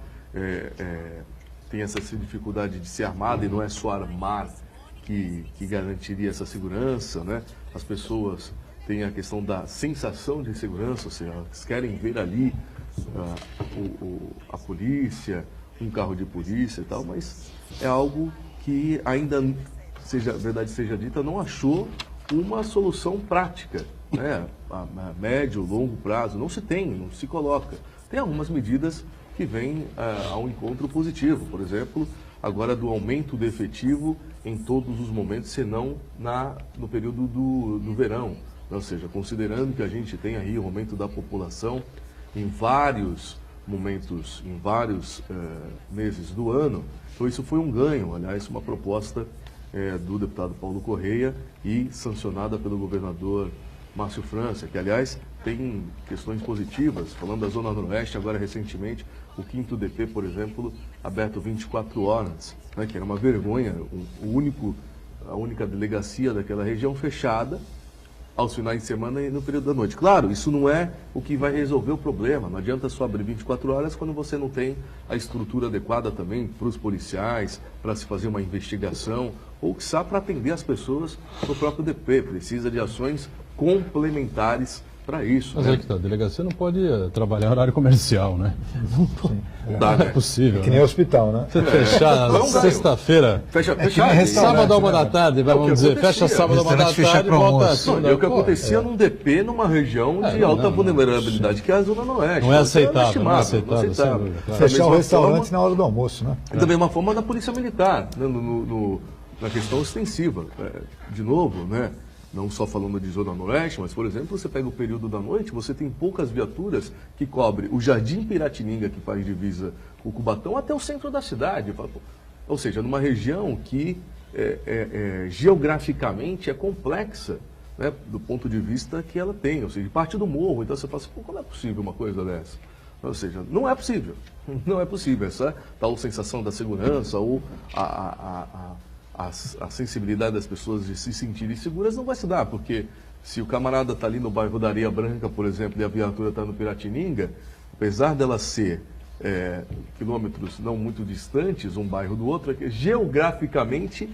C: tem essa dificuldade de ser armada e não é só armar que garantiria essa segurança, né? As pessoas têm a questão da sensação de segurança, ou seja, elas querem ver ali a polícia, um carro de polícia e tal, mas é algo que ainda, verdade seja dita, não achou uma solução prática, né? A médio, longo prazo, não se coloca. Tem algumas medidas que vêm ao encontro positivo, por exemplo, agora do aumento do efetivo em todos os momentos, senão no período do verão. Ou seja, considerando que a gente tem aí o aumento da população em vários momentos, em vários meses do ano, então isso foi um ganho, aliás, uma proposta do deputado Paulo Correia e sancionada pelo governador Márcio França, que, aliás, tem questões positivas. Falando da Zona Noroeste, agora recentemente, o 5º DP, por exemplo, aberto 24 horas, né, que era uma vergonha, a única delegacia daquela região fechada aos finais de semana e no período da noite. Claro, isso não é o que vai resolver o problema. Não adianta só abrir 24 horas quando você não tem a estrutura adequada também para os policiais, para se fazer uma investigação, ou quiçá para atender as pessoas no próprio DP. Precisa de ações complementares para isso.
B: Mas
C: né?
B: é que tá, a delegacia não pode trabalhar em horário comercial, né?
C: Não dá,
B: Não é
C: né?
B: possível.
D: Que nem hospital, né?
B: Você fechar sexta-feira,
C: Fecha,
B: sábado a 1 da tarde,
C: É o que
B: vamos dizer,
C: acontecia.
B: fecha sábado a 1 da
E: Restaurante fechar
B: tarde e
E: pro
B: volta
E: almoço.
B: assim.
C: Não, é o que acontecia num DP, numa região de alta vulnerabilidade, que é a Zona Noroeste.
B: Não é aceitável,
C: estimável,
B: não é aceitável, sem dúvida, claro.
C: Da
D: Fechar o
C: mesma
D: restaurante
C: forma,
D: na hora do almoço, né?
C: e da mesma forma na Polícia Militar, né, na questão ostensiva. De novo, né? Não só falando de Zona Noroeste, mas, por exemplo, você pega o período da noite, você tem poucas viaturas que cobrem o Jardim Piratininga, que faz divisa com o Cubatão, até o centro da cidade. Ou seja, numa região que geograficamente é complexa, né, do ponto de vista que ela tem, ou seja, parte do morro. Então você fala assim, como é possível uma coisa dessa? Ou seja, não é possível. Não é possível. Essa tal sensação da segurança ou a sensibilidade das pessoas de se sentirem seguras não vai se dar, porque se o camarada está ali no bairro da Areia Branca, por exemplo, e a viatura está no Piratininga, apesar dela ser quilômetros não muito distantes um bairro do outro, é geograficamente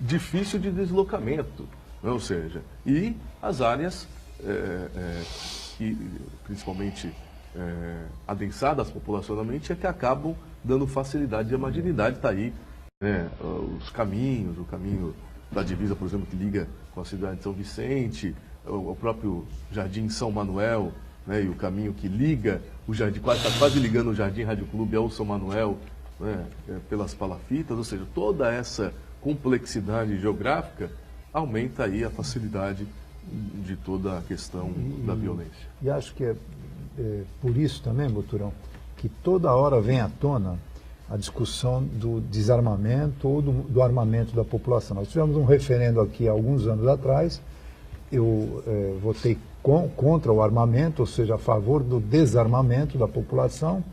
C: difícil de deslocamento, né? Ou seja, e as áreas que principalmente adensadas populacionalmente é que acabam dando facilidade e a marginalidade está aí. Os caminhos, o caminho da divisa, por exemplo, que liga com a cidade de São Vicente, o próprio Jardim São Manuel, né, e o caminho que liga o Jardim, está quase ligando o Jardim Rádio Clube ao São Manuel, né, pelas palafitas, ou seja, toda essa complexidade geográfica aumenta aí a facilidade de toda a questão da violência.
D: E acho que é por isso também, Boturão, que toda hora vem à tona a discussão do desarmamento ou do armamento da população. Nós tivemos um referendo aqui há alguns anos atrás, eu votei contra o armamento, ou seja, a favor do desarmamento da população,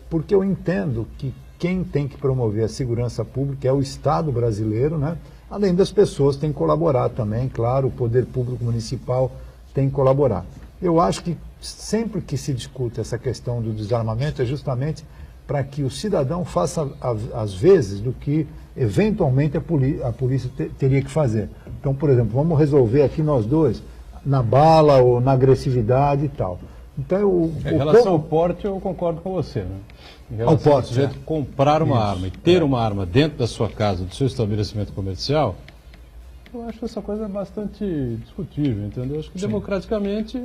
D: porque eu entendo que quem tem que promover a segurança pública é o Estado brasileiro, né? Além das pessoas que têm que colaborar também, claro, o poder público municipal tem que colaborar. Eu acho que sempre que se discute essa questão do desarmamento é justamente para que o cidadão faça, às vezes, do que eventualmente a polícia teria que fazer. Então, por exemplo, vamos resolver aqui nós dois, na bala ou na agressividade e tal. Então,
B: Em relação ao porte, eu concordo com você, né? Em relação ao sujeito comprar uma arma e ter uma arma dentro da sua casa, do seu estabelecimento comercial, eu acho essa coisa bastante discutível, entendeu? Eu acho que democraticamente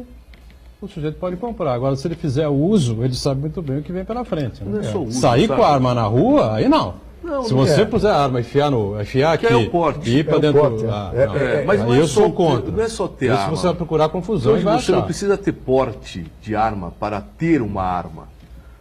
B: o sujeito pode comprar. Agora, se ele fizer o uso, ele sabe muito bem o que vem pela frente. Né?
C: Não é só uso,
B: sair
C: sabe?
B: com a arma na rua, aí não.
C: não
B: Se você puser a arma, enfiar aqui
C: é o porte.
B: e ir para dentro...
D: porte,
C: mas
B: aí
C: não é
B: eu
C: só
B: sou contra.
C: Não é só ter
B: Isso
C: arma.
B: você vai procurar confusão
C: Hoje
B: e vai
C: você não
B: achar.
C: precisa ter porte de arma para ter uma arma.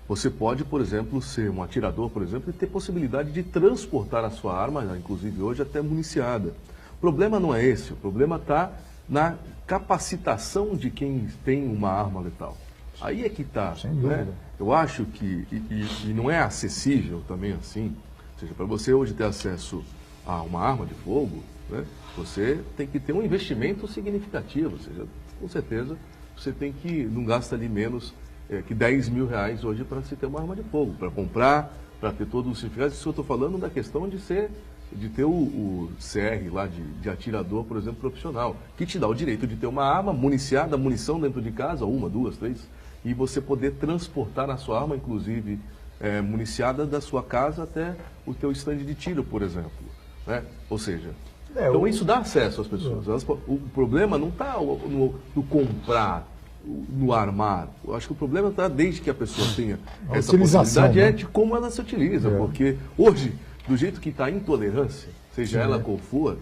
C: Você pode, por exemplo, ser um atirador, por exemplo, e ter possibilidade de transportar a sua arma, inclusive hoje até municiada. O problema não é esse, o problema está na capacitação de quem tem uma arma letal. Aí é que está.
D: Sem dúvida.
C: Né? Eu acho que, e não é acessível também assim, ou seja, para você hoje ter acesso a uma arma de fogo, né, você tem que ter um investimento significativo, ou seja, com certeza você tem que, não gasta ali menos que 10 mil reais hoje para se ter uma arma de fogo, para comprar, para ter todo o significado. Isso eu estou falando da questão de ter o CR lá de atirador, por exemplo, profissional, que te dá o direito de ter uma arma municiada, munição dentro de casa, 1, 2, 3, e você poder transportar a sua arma, inclusive municiada, da sua casa até o teu estande de tiro, por exemplo. Né? Ou seja, então isso dá acesso às pessoas. O problema não está no comprar, no armar. Eu acho que o problema está desde que a pessoa tenha essa possibilidade,
D: né?
C: de como ela se utiliza. Porque hoje, do jeito que está a intolerância, seja ela qual for,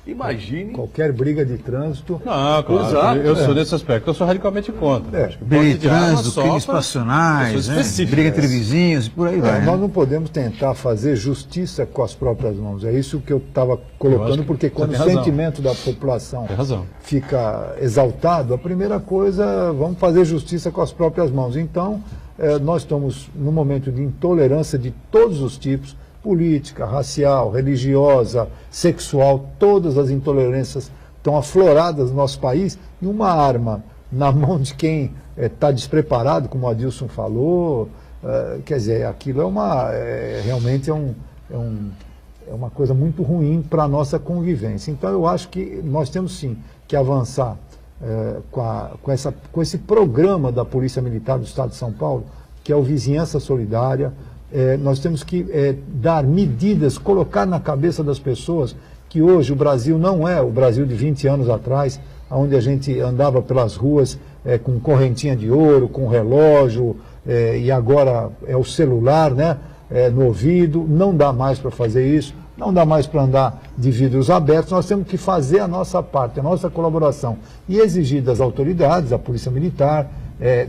C: imagine...
D: Qualquer briga de trânsito.
B: Não, claro.
C: Exato.
B: Eu sou nesse aspecto, eu sou radicalmente contra. Acho que
E: Briga
B: porte
E: de
B: arma
E: trânsito,
B: só
E: crimes
B: para
E: passionais,
B: pessoas
E: né?
B: específicas.
E: Briga entre vizinhos e por aí vai.
D: Nós
E: né?
D: não podemos tentar fazer justiça com as próprias mãos. É isso que eu estava
B: Eu acho
D: colocando,
B: que
D: porque
B: você
D: quando o
B: tem razão.
D: sentimento da população
B: Tem razão.
D: fica exaltado, a primeira coisa, vamos fazer justiça com as próprias mãos. Então, nós estamos num momento de intolerância de todos os tipos, política, racial, religiosa, sexual, todas as intolerâncias estão afloradas no nosso país, e uma arma na mão de quem está despreparado, como o Adilson falou, quer dizer, aquilo realmente é uma coisa muito ruim para a nossa convivência. Então eu acho que nós temos sim que avançar com esse programa da Polícia Militar do Estado de São Paulo, que é o Vizinhança Solidária. Nós temos que dar medidas, colocar na cabeça das pessoas que hoje o Brasil não é o Brasil de 20 anos atrás, onde a gente andava pelas ruas com correntinha de ouro, com relógio, e agora é o celular, né, no ouvido. Não dá mais para fazer isso, não dá mais para andar de vidros abertos. Nós temos que fazer a nossa parte, a nossa colaboração, e exigir das autoridades, da Polícia Militar,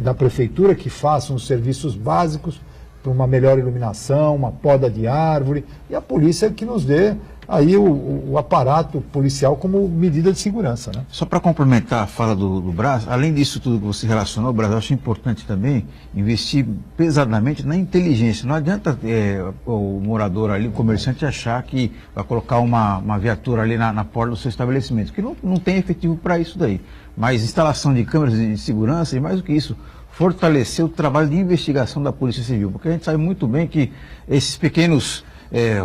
D: da Prefeitura, que façam os serviços básicos para uma melhor iluminação, uma poda de árvore, e a polícia que nos dê aí o aparato policial como medida de segurança. Né?
E: Só para complementar a fala do Braz, além disso tudo que você relacionou, Braz, eu acho importante também investir pesadamente na inteligência. Não adianta o morador ali, o comerciante, achar que vai colocar uma viatura ali na porta do seu estabelecimento, que não tem efetivo para isso daí. Mas instalação de câmeras de segurança, e mais do que isso, fortalecer o trabalho de investigação da Polícia Civil, porque a gente sabe muito bem que esses pequenos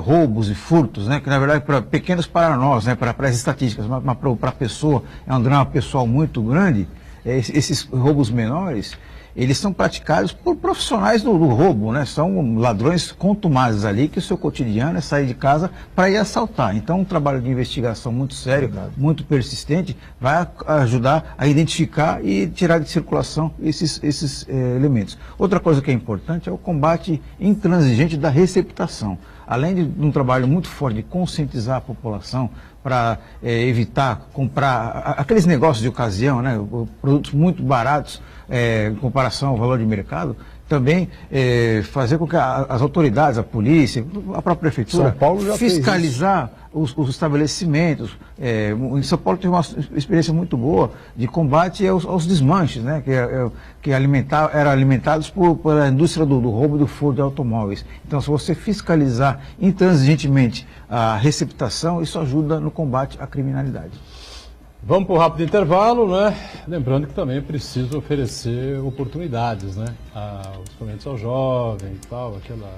E: roubos e furtos, né, que na verdade pequenos para nós, né, para as estatísticas, mas para a pessoa é um drama pessoal muito grande, esses roubos menores, eles são praticados por profissionais do roubo, né? São ladrões contumazes ali, que o seu cotidiano é sair de casa para ir assaltar. Então, um trabalho de investigação muito sério, muito persistente, vai ajudar a identificar e tirar de circulação esses elementos. Outra coisa que é importante é o combate intransigente da receptação. Além de um trabalho muito forte de conscientizar a população para evitar comprar aqueles negócios de ocasião, né, produtos muito baratos em comparação ao valor de mercado, também fazer com que as autoridades, a polícia, a própria prefeitura,
D: São Paulo já
E: fiscalizar os estabelecimentos. Em São Paulo teve uma experiência muito boa de combate aos desmanches, né, que eram alimentados pela indústria do roubo e do furto de automóveis. Então, se você fiscalizar intransigentemente a receptação, isso ajuda no combate à criminalidade.
B: Vamos para o rápido intervalo, né? Lembrando que também é preciso oferecer oportunidades, né? Principalmente ao jovem e tal, aquela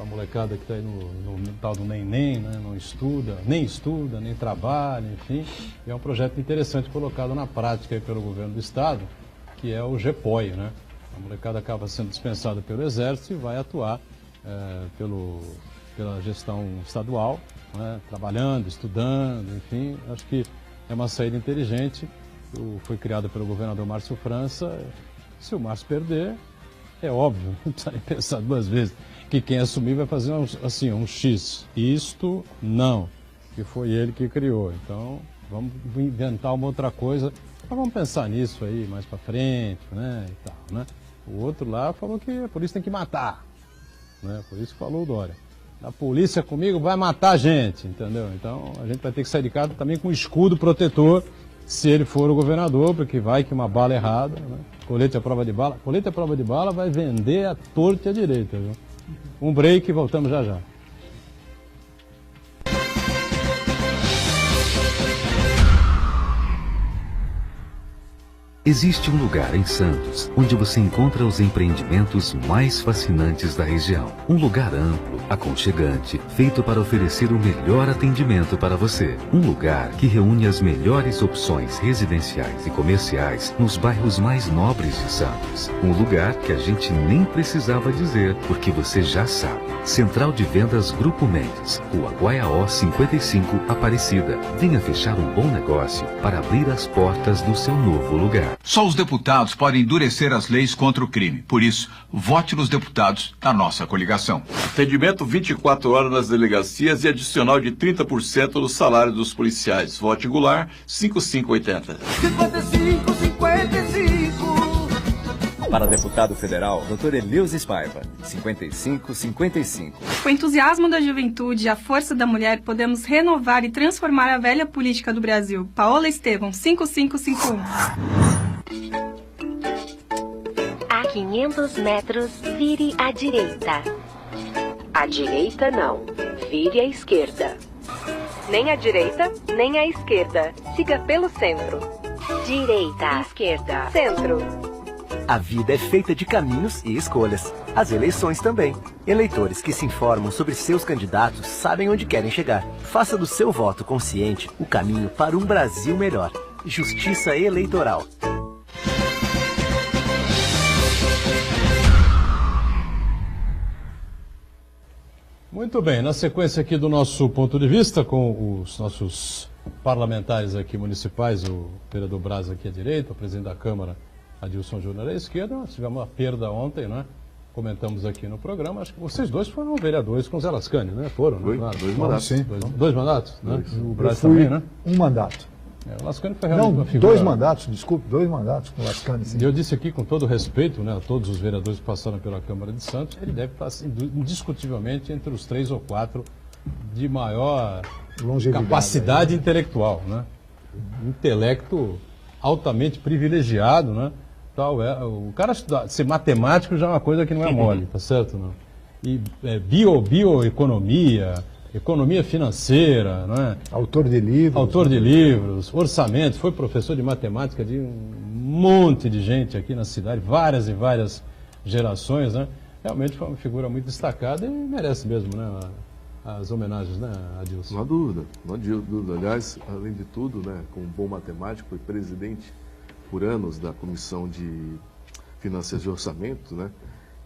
B: molecada que está aí no tal do nem, né? Não estuda, nem trabalha, enfim. E é um projeto interessante colocado na prática aí pelo governo do Estado, que é o GEPOI, né? A molecada acaba sendo dispensada pelo Exército e vai atuar pela gestão estadual, né, trabalhando, estudando, enfim. Acho que é uma saída inteligente. Foi criada pelo governador Márcio França. Se o Márcio perder, é óbvio, não precisa nem pensar duas vezes, que quem assumir vai fazer um X. Isto não, que foi ele que criou. Então, vamos inventar uma outra coisa, mas vamos pensar nisso aí mais para frente, né, e tal, né? O outro lá falou que a polícia tem que matar, né? Por isso falou o Dória. A polícia comigo vai matar a gente, entendeu? Então, a gente vai ter que sair de casa também com escudo protetor, se ele for o governador, porque vai que uma bala errada, né? Colete à prova de bala. Colete à prova de bala vai vender a torta e a direita, viu? Um break e voltamos já já.
F: Existe um lugar em Santos onde você encontra os empreendimentos mais fascinantes da região. Um lugar amplo, aconchegante, feito para oferecer o melhor atendimento para você. Um lugar que reúne as melhores opções residenciais e comerciais nos bairros mais nobres de Santos. Um lugar que a gente nem precisava dizer, porque você já sabe. Central de Vendas Grupo Mendes, Rua Guaiaó 55, Aparecida. Venha fechar um bom negócio para abrir as portas do seu novo lugar.
H: Só os deputados podem endurecer as leis contra o crime. Por isso, vote nos deputados da nossa coligação.
I: Atendimento 24 horas nas delegacias e adicional de 30% do salário dos policiais. Vote Goulart 5580.
G: 55.
J: Para deputado federal, Dr. Eleusis Paiva, 5555.
K: Com o entusiasmo da juventude e a força da mulher, podemos renovar e transformar a velha política do Brasil. Paola Estevam, 5551.
L: A 500 metros, vire à direita. À direita não, vire à esquerda. Nem à direita, nem à esquerda. Siga pelo centro. Direita, esquerda, centro.
M: A vida é feita de caminhos e escolhas. As eleições também. Eleitores que se informam sobre seus candidatos sabem onde querem chegar. Faça do seu voto consciente o caminho para um Brasil melhor. Justiça Eleitoral.
B: Muito bem, na sequência aqui do nosso ponto de vista, com os nossos parlamentares aqui municipais, o vereador Braz aqui à direita, o presidente da Câmara, Adilson Júnior à esquerda. Nós tivemos uma perda ontem, né? Comentamos aqui no programa. Acho que vocês dois foram vereadores com Zé Lascani, né? Foram, né? Claro.
C: Dois mandatos.
D: Sim.
B: Dois mandatos, né? O Braz
D: Eu fui
B: também, né?
D: um mandato.
B: O Lascani foi realmente uma figura...
D: Dois mandatos, desculpe, 2 mandatos com o Lascani, sim.
B: E eu disse aqui com todo respeito, né, a todos os vereadores que passaram pela Câmara de Santos, ele deve estar indiscutivelmente entre os 3 ou 4 de maior capacidade intelectual, né? Intelecto altamente privilegiado, né? Tal, o cara ser matemático já é uma coisa que não é mole, tá certo? Não? E bioeconomia, economia financeira, não é?
D: Autor de livros,
B: orçamentos, foi professor de matemática de um monte de gente aqui na cidade, várias e várias gerações, né? Realmente foi uma figura muito destacada e merece mesmo, né, as homenagens, né, Adilson?
C: Não há dúvida, não há dúvida. Aliás, além de tudo, né, como bom matemático, foi presidente por anos da Comissão de Finanças e Orçamento, né?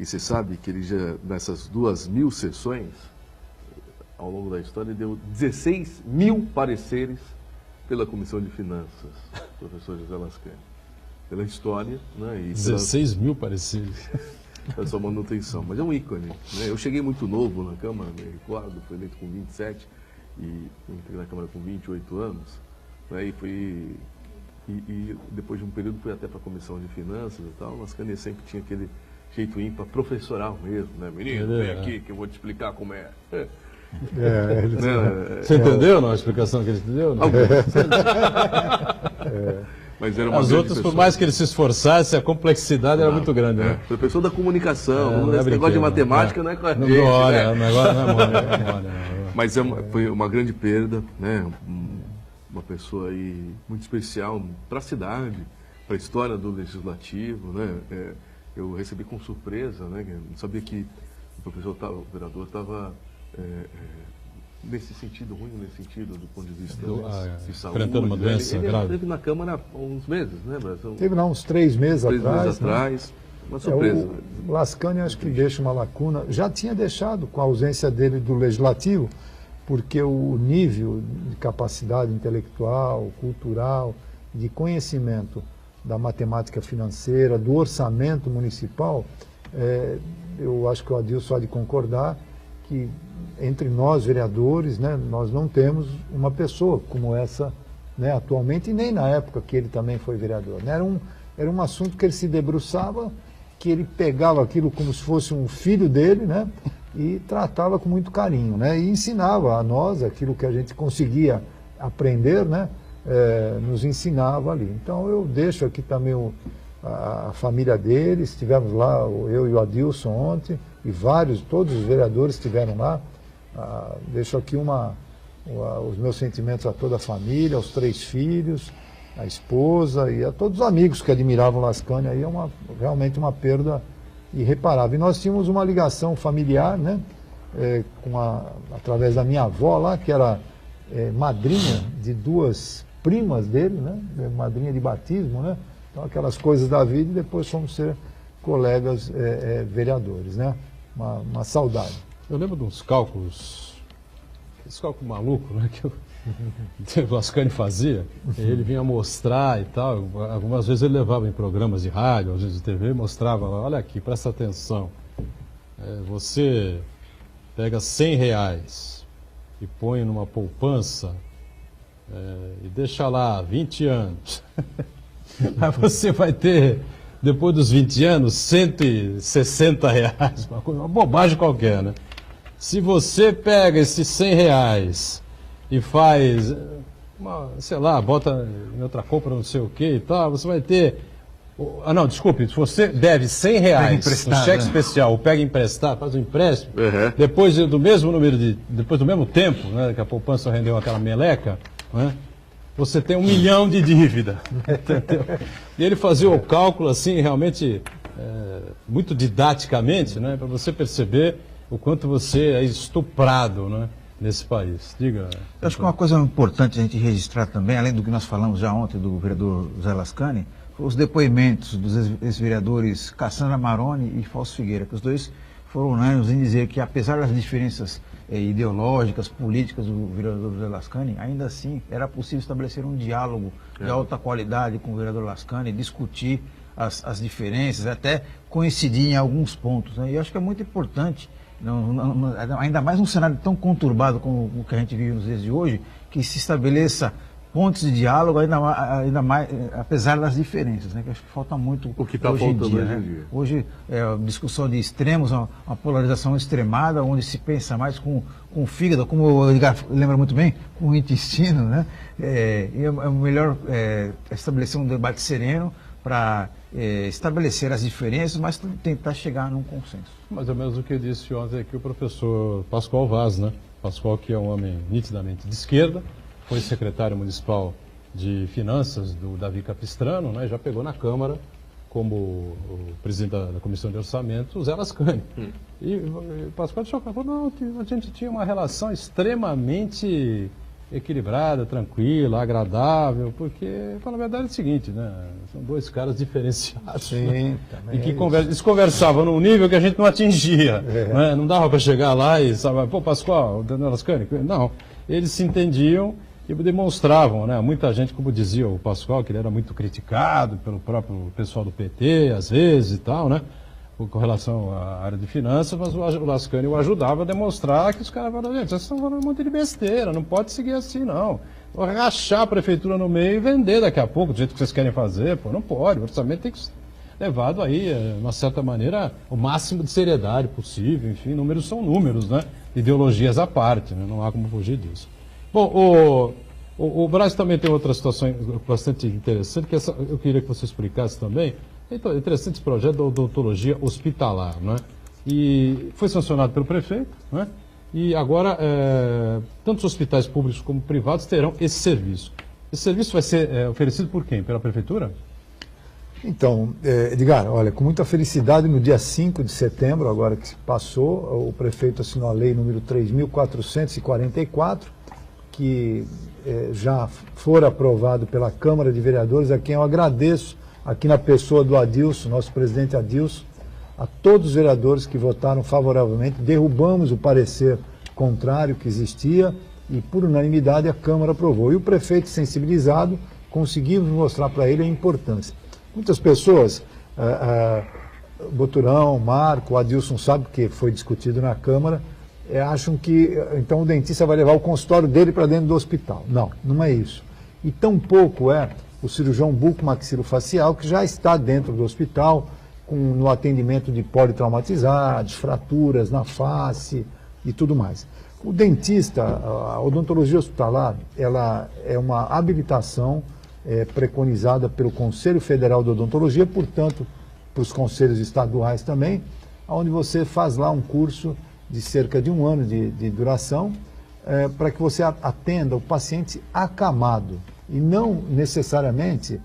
C: E você sabe que ele já, nessas 2.000 sessões, ao longo da história, deu 16.000 pareceres pela Comissão de Finanças, professor José Lascani. Pela história, né? E
B: 16.000 pareceres.
C: Pela sua manutenção. Mas é um ícone, né? Eu cheguei muito novo na Câmara, me recordo, fui eleito com 27 e entrei na Câmara com 28 anos, né? E depois de um período fui até para a Comissão de Finanças e tal. O Lascani sempre tinha aquele jeito ímpar professoral mesmo, né? Menino, vem aqui que eu vou te explicar como é.
B: Você entendeu não, a explicação que ele entendeu? Não?
C: Mas era uma
B: As outras, por mais que ele se esforçasse, a complexidade era muito grande. Né?
C: Foi pessoa da comunicação, esse negócio de matemática não é com a gente.
B: Olha, o negócio não é mole.
C: Mas foi uma grande perda, né? Uma pessoa aí muito especial para a cidade, para a história do Legislativo, né? Eu recebi com surpresa, né? Eu não sabia que o vereador estava nesse sentido ruim, nesse sentido do ponto de vista de saúde.
B: Enfrentando uma doença grave.
C: Ele esteve na Câmara há uns meses, né, Brasil?
D: Teve uns 3 meses atrás.
C: Uma surpresa.
D: O Lascani acho que deixa uma lacuna, já tinha deixado com a ausência dele do Legislativo, porque o nível de capacidade intelectual, cultural, de conhecimento da matemática financeira, do orçamento municipal, eu acho que o Adilson há de concordar que entre nós, vereadores, né, nós não temos uma pessoa como essa, né, atualmente, e nem na época que ele também foi vereador. Né? Era um assunto que ele se debruçava, que ele pegava aquilo como se fosse um filho dele, né, e tratava com muito carinho, né, e ensinava a nós aquilo que a gente conseguia aprender, né, nos ensinava ali. Então eu deixo aqui também a família dele, estivemos lá, eu e o Adilson ontem, e todos os vereadores estiveram lá. Deixo aqui os meus sentimentos a toda a família, aos 3 filhos, a esposa e a todos os amigos que admiravam o Lascani. Aí é realmente uma perda irreparável. E nós tínhamos uma ligação familiar, né, através da minha avó lá, que era madrinha de 2 primas dele, né, madrinha de batismo, né, então aquelas coisas da vida, e depois fomos ser colegas vereadores, né, uma saudade.
B: Eu lembro de uns cálculos, esse cálculo maluco, né, que o Lascani fazia, ele vinha mostrar e tal, algumas vezes ele levava em programas de rádio, às vezes de TV, e mostrava, olha aqui, presta atenção, você pega R$100 e põe numa poupança e deixa lá 20 anos, aí você vai ter, depois dos 20 anos, R$160, uma bobagem qualquer, né? Se você pega esses R$100 e faz, sei lá, bota em outra compra não sei o que e tal, você vai ter... não, desculpe, se você deve R$100 no cheque especial, ou pega emprestado, faz um empréstimo, depois do mesmo depois do mesmo tempo, né, que a poupança rendeu aquela meleca, né, você tem 1 milhão de dívida. Entendeu? E ele fazia o cálculo assim, realmente, muito didaticamente, né, para você perceber o quanto você é estuprado, né, nesse país. Diga.
E: Eu acho que uma coisa importante a gente registrar também, além do que nós falamos já ontem do vereador Zé Lascani, os depoimentos dos ex-vereadores Cassandra Maroni e Fausto Figueira, que os dois foram unânimes em dizer que, apesar das diferenças ideológicas, políticas do vereador Zé Lascani, ainda assim era possível estabelecer um diálogo de alta qualidade com o vereador Lascani, discutir as diferenças, até coincidir em alguns pontos, né? E eu acho que é muito importante, ainda mais num cenário tão conturbado como o que a gente vive nos dias de hoje, que se estabeleça pontos de diálogo, ainda mais, apesar das diferenças, né? Que acho que falta muito
C: o que tá
E: hoje em dia.
C: Hoje em
E: né?
C: dia.
E: Hoje é a discussão de extremos, uma polarização extremada, onde se pensa mais com o fígado, como o Edgar lembra muito bem, com o intestino, né? E é melhor estabelecer um debate sereno para estabelecer as diferenças, mas tentar chegar num consenso.
B: Mais ou menos o que disse ontem aqui o professor Pascoal Vaz, né? Pascoal, que é um homem nitidamente de esquerda, foi secretário municipal de Finanças do Davi Capistrano, né? Já pegou na Câmara como o presidente da Comissão de Orçamento, o Zé Lascani. E o Pascoal falou, não, a gente tinha uma relação extremamente equilibrada, tranquila, agradável, porque, na verdade, é o seguinte, né? São 2 caras diferenciados.
D: Sim,
B: né?
D: também.
B: E que eles conversavam num nível que a gente não atingia. Né? Não dava para chegar lá e saber, pô, Pascoal, o Daniel Lascani. Não, eles se entendiam e demonstravam, né? Muita gente, como dizia o Pascoal, que ele era muito criticado pelo próprio pessoal do PT, às vezes e tal, né? Com relação à área de finanças, mas o Lascani o ajudava a demonstrar que os caras falaram, gente, vocês estão falando um monte de besteira, não pode seguir assim, não. Vou rachar a prefeitura no meio e vender daqui a pouco, do jeito que vocês querem fazer, pô, não pode. O orçamento tem que ser levado aí, de uma certa maneira, o máximo de seriedade possível, enfim, números são números, né? Ideologias à parte, né? Não há como fugir disso. Bom, o Brasil também tem outra situação bastante interessante, que eu queria que você explicasse também. Então, é interessante esse projeto da odontologia hospitalar, né? E foi sancionado pelo prefeito, né? E agora, tanto os hospitais públicos como privados terão esse serviço. Esse serviço vai ser oferecido por quem? Pela prefeitura?
D: Então, Edgar, olha, com muita felicidade, no dia 5 de setembro, agora que se passou, o prefeito assinou a lei número 3.444, que já for aprovado pela Câmara de Vereadores, a quem eu agradeço aqui na pessoa do Adilson, nosso presidente Adilson, a todos os vereadores que votaram favoravelmente, derrubamos o parecer contrário que existia e, por unanimidade, a Câmara aprovou. E o prefeito, sensibilizado, conseguimos mostrar para ele a importância. Muitas pessoas, Boturão, Marco, o Adilson sabe que foi discutido na Câmara, acham que então o dentista vai levar o consultório dele para dentro do hospital. Não, não é isso. E tampouco é o cirurgião bucomaxilofacial, que já está dentro do hospital, no atendimento de politraumatizados, fraturas na face e tudo mais. O dentista, a odontologia hospitalar, ela é uma habilitação preconizada pelo Conselho Federal de Odontologia, portanto, para os conselhos estaduais também, onde você faz lá um curso de cerca de 1 ano de duração, para que você atenda o paciente acamado, e não necessariamente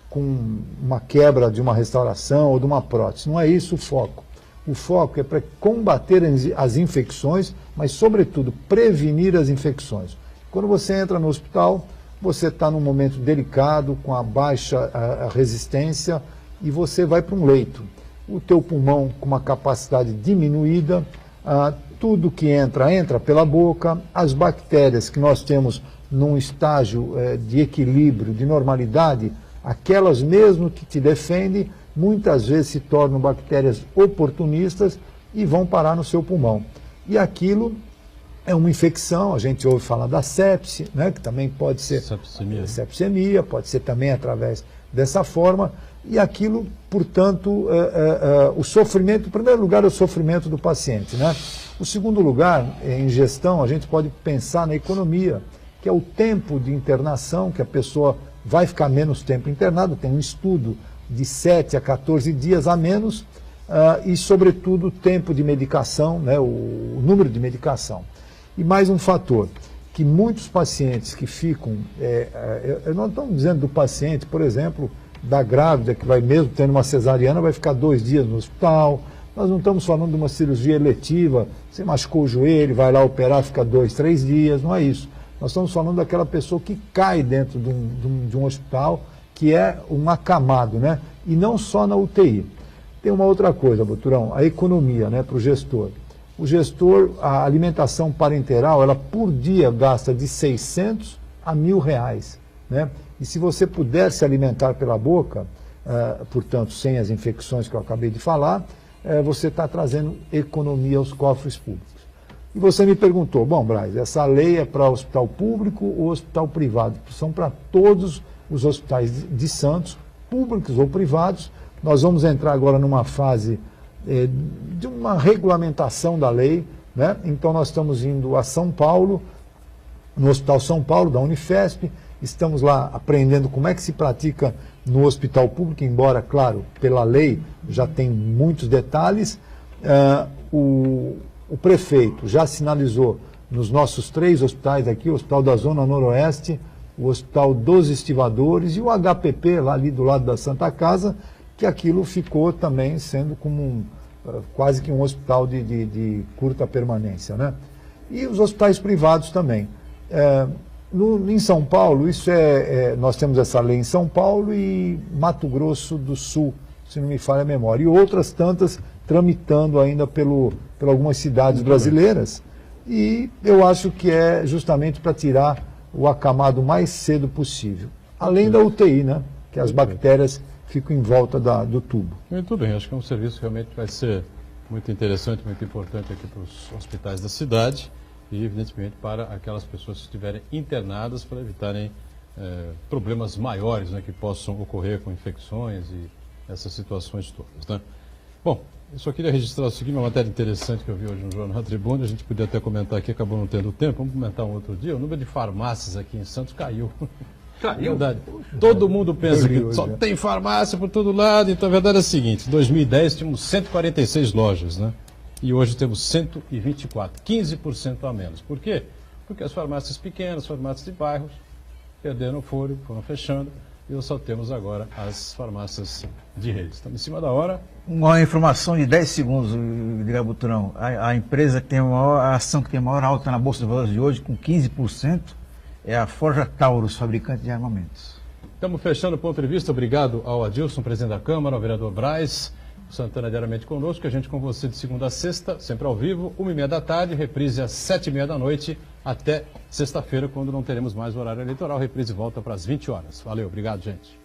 D: com uma quebra de uma restauração ou de uma prótese. Não é isso o foco. O foco é para combater as infecções, mas, sobretudo, prevenir as infecções. Quando você entra no hospital, você está num momento delicado, com a baixa resistência, e você vai para um leito. O teu pulmão com uma capacidade diminuída, tudo que entra pela boca, as bactérias que nós temos num estágio de equilíbrio, de normalidade, aquelas mesmo que te defendem, muitas vezes se tornam bactérias oportunistas e vão parar no seu pulmão. E aquilo é uma infecção, a gente ouve falar da sepse, né, que também pode ser sepsemia, pode ser também através dessa forma, e aquilo, portanto, o sofrimento, em primeiro lugar, é o sofrimento do paciente, né? O segundo lugar, em gestão, a gente pode pensar na economia, que é o tempo de internação, que a pessoa vai ficar menos tempo internada, tem um estudo de 7 a 14 dias a menos, e, sobretudo, o tempo de medicação, né, o número de medicação. E mais um fator, que muitos pacientes que ficam, nós estamos dizendo do paciente, por exemplo, da grávida, que vai mesmo tendo uma cesariana, vai ficar 2 dias no hospital. Nós não estamos falando de uma cirurgia eletiva, você machucou o joelho, vai lá operar, fica 2, 3 dias, não é isso. Nós estamos falando daquela pessoa que cai dentro de um hospital, que é um acamado, né? E não só na UTI. Tem uma outra coisa, Boturão, a economia, né, para o gestor. O gestor, a alimentação parenteral, ela por dia gasta de 600 a R$1.000, né? E se você puder se alimentar pela boca, portanto, sem as infecções que eu acabei de falar, você está trazendo economia aos cofres públicos. E você me perguntou, bom, Braz, essa lei é para hospital público ou hospital privado? São para todos os hospitais de Santos, públicos ou privados. Nós vamos entrar agora numa fase de uma regulamentação da lei, né? Então nós estamos indo a São Paulo, no Hospital São Paulo, da Unifesp, estamos lá aprendendo como é que se pratica no hospital público, embora, claro, pela lei já tem muitos detalhes. O prefeito já sinalizou nos nossos 3 hospitais aqui, o Hospital da Zona Noroeste, o Hospital dos Estivadores e o HPP, lá ali do lado da Santa Casa, que aquilo ficou também sendo como quase que um hospital de curta permanência, né? E os hospitais privados também. Em São Paulo, nós temos essa lei em São Paulo e Mato Grosso do Sul, se não me falha a memória, e outras tantas tramitando ainda por algumas cidades brasileiras. E eu acho que é justamente para tirar o acamado mais cedo possível. Além da UTI, né? Que as bactérias ficam em volta do tubo.
B: Muito bem, acho que é um serviço que realmente vai ser muito interessante, muito importante aqui para os hospitais da cidade e, evidentemente, para aquelas pessoas que estiverem internadas para evitarem problemas maiores, né, que possam ocorrer com infecções e essas situações todas, né? Bom, eu só queria registrar o seguinte, uma matéria interessante que eu vi hoje no Jornal Tribuna, a gente podia até comentar aqui, acabou não tendo tempo, vamos comentar um outro dia, o número de farmácias aqui em Santos caiu. Caiu? Verdade. Todo mundo pensa que só tem farmácia por todo lado, então a verdade é a seguinte, em 2010 tínhamos 146 lojas, né? E hoje temos 124, 15% a menos. Por quê? Porque as farmácias pequenas, farmácias de bairros, perderam o fôlego, foram fechando, e nós só temos agora as farmácias de rede. Estamos em cima da hora.
E: Uma informação de 10 segundos, de Boturão. A empresa que tem a ação que tem a maior alta na Bolsa de Valores de hoje, com 15%, é a Forja Taurus, fabricante de armamentos.
B: Estamos fechando o ponto de vista. Obrigado ao Adilson, presidente da Câmara, ao vereador Braz, o Santana diariamente conosco. A gente com você de segunda a sexta, sempre ao vivo, 1h30 da tarde, reprise às 7h30 da noite, até sexta-feira, quando não teremos mais o horário eleitoral. Reprise volta para as 20 horas. Valeu, obrigado, gente.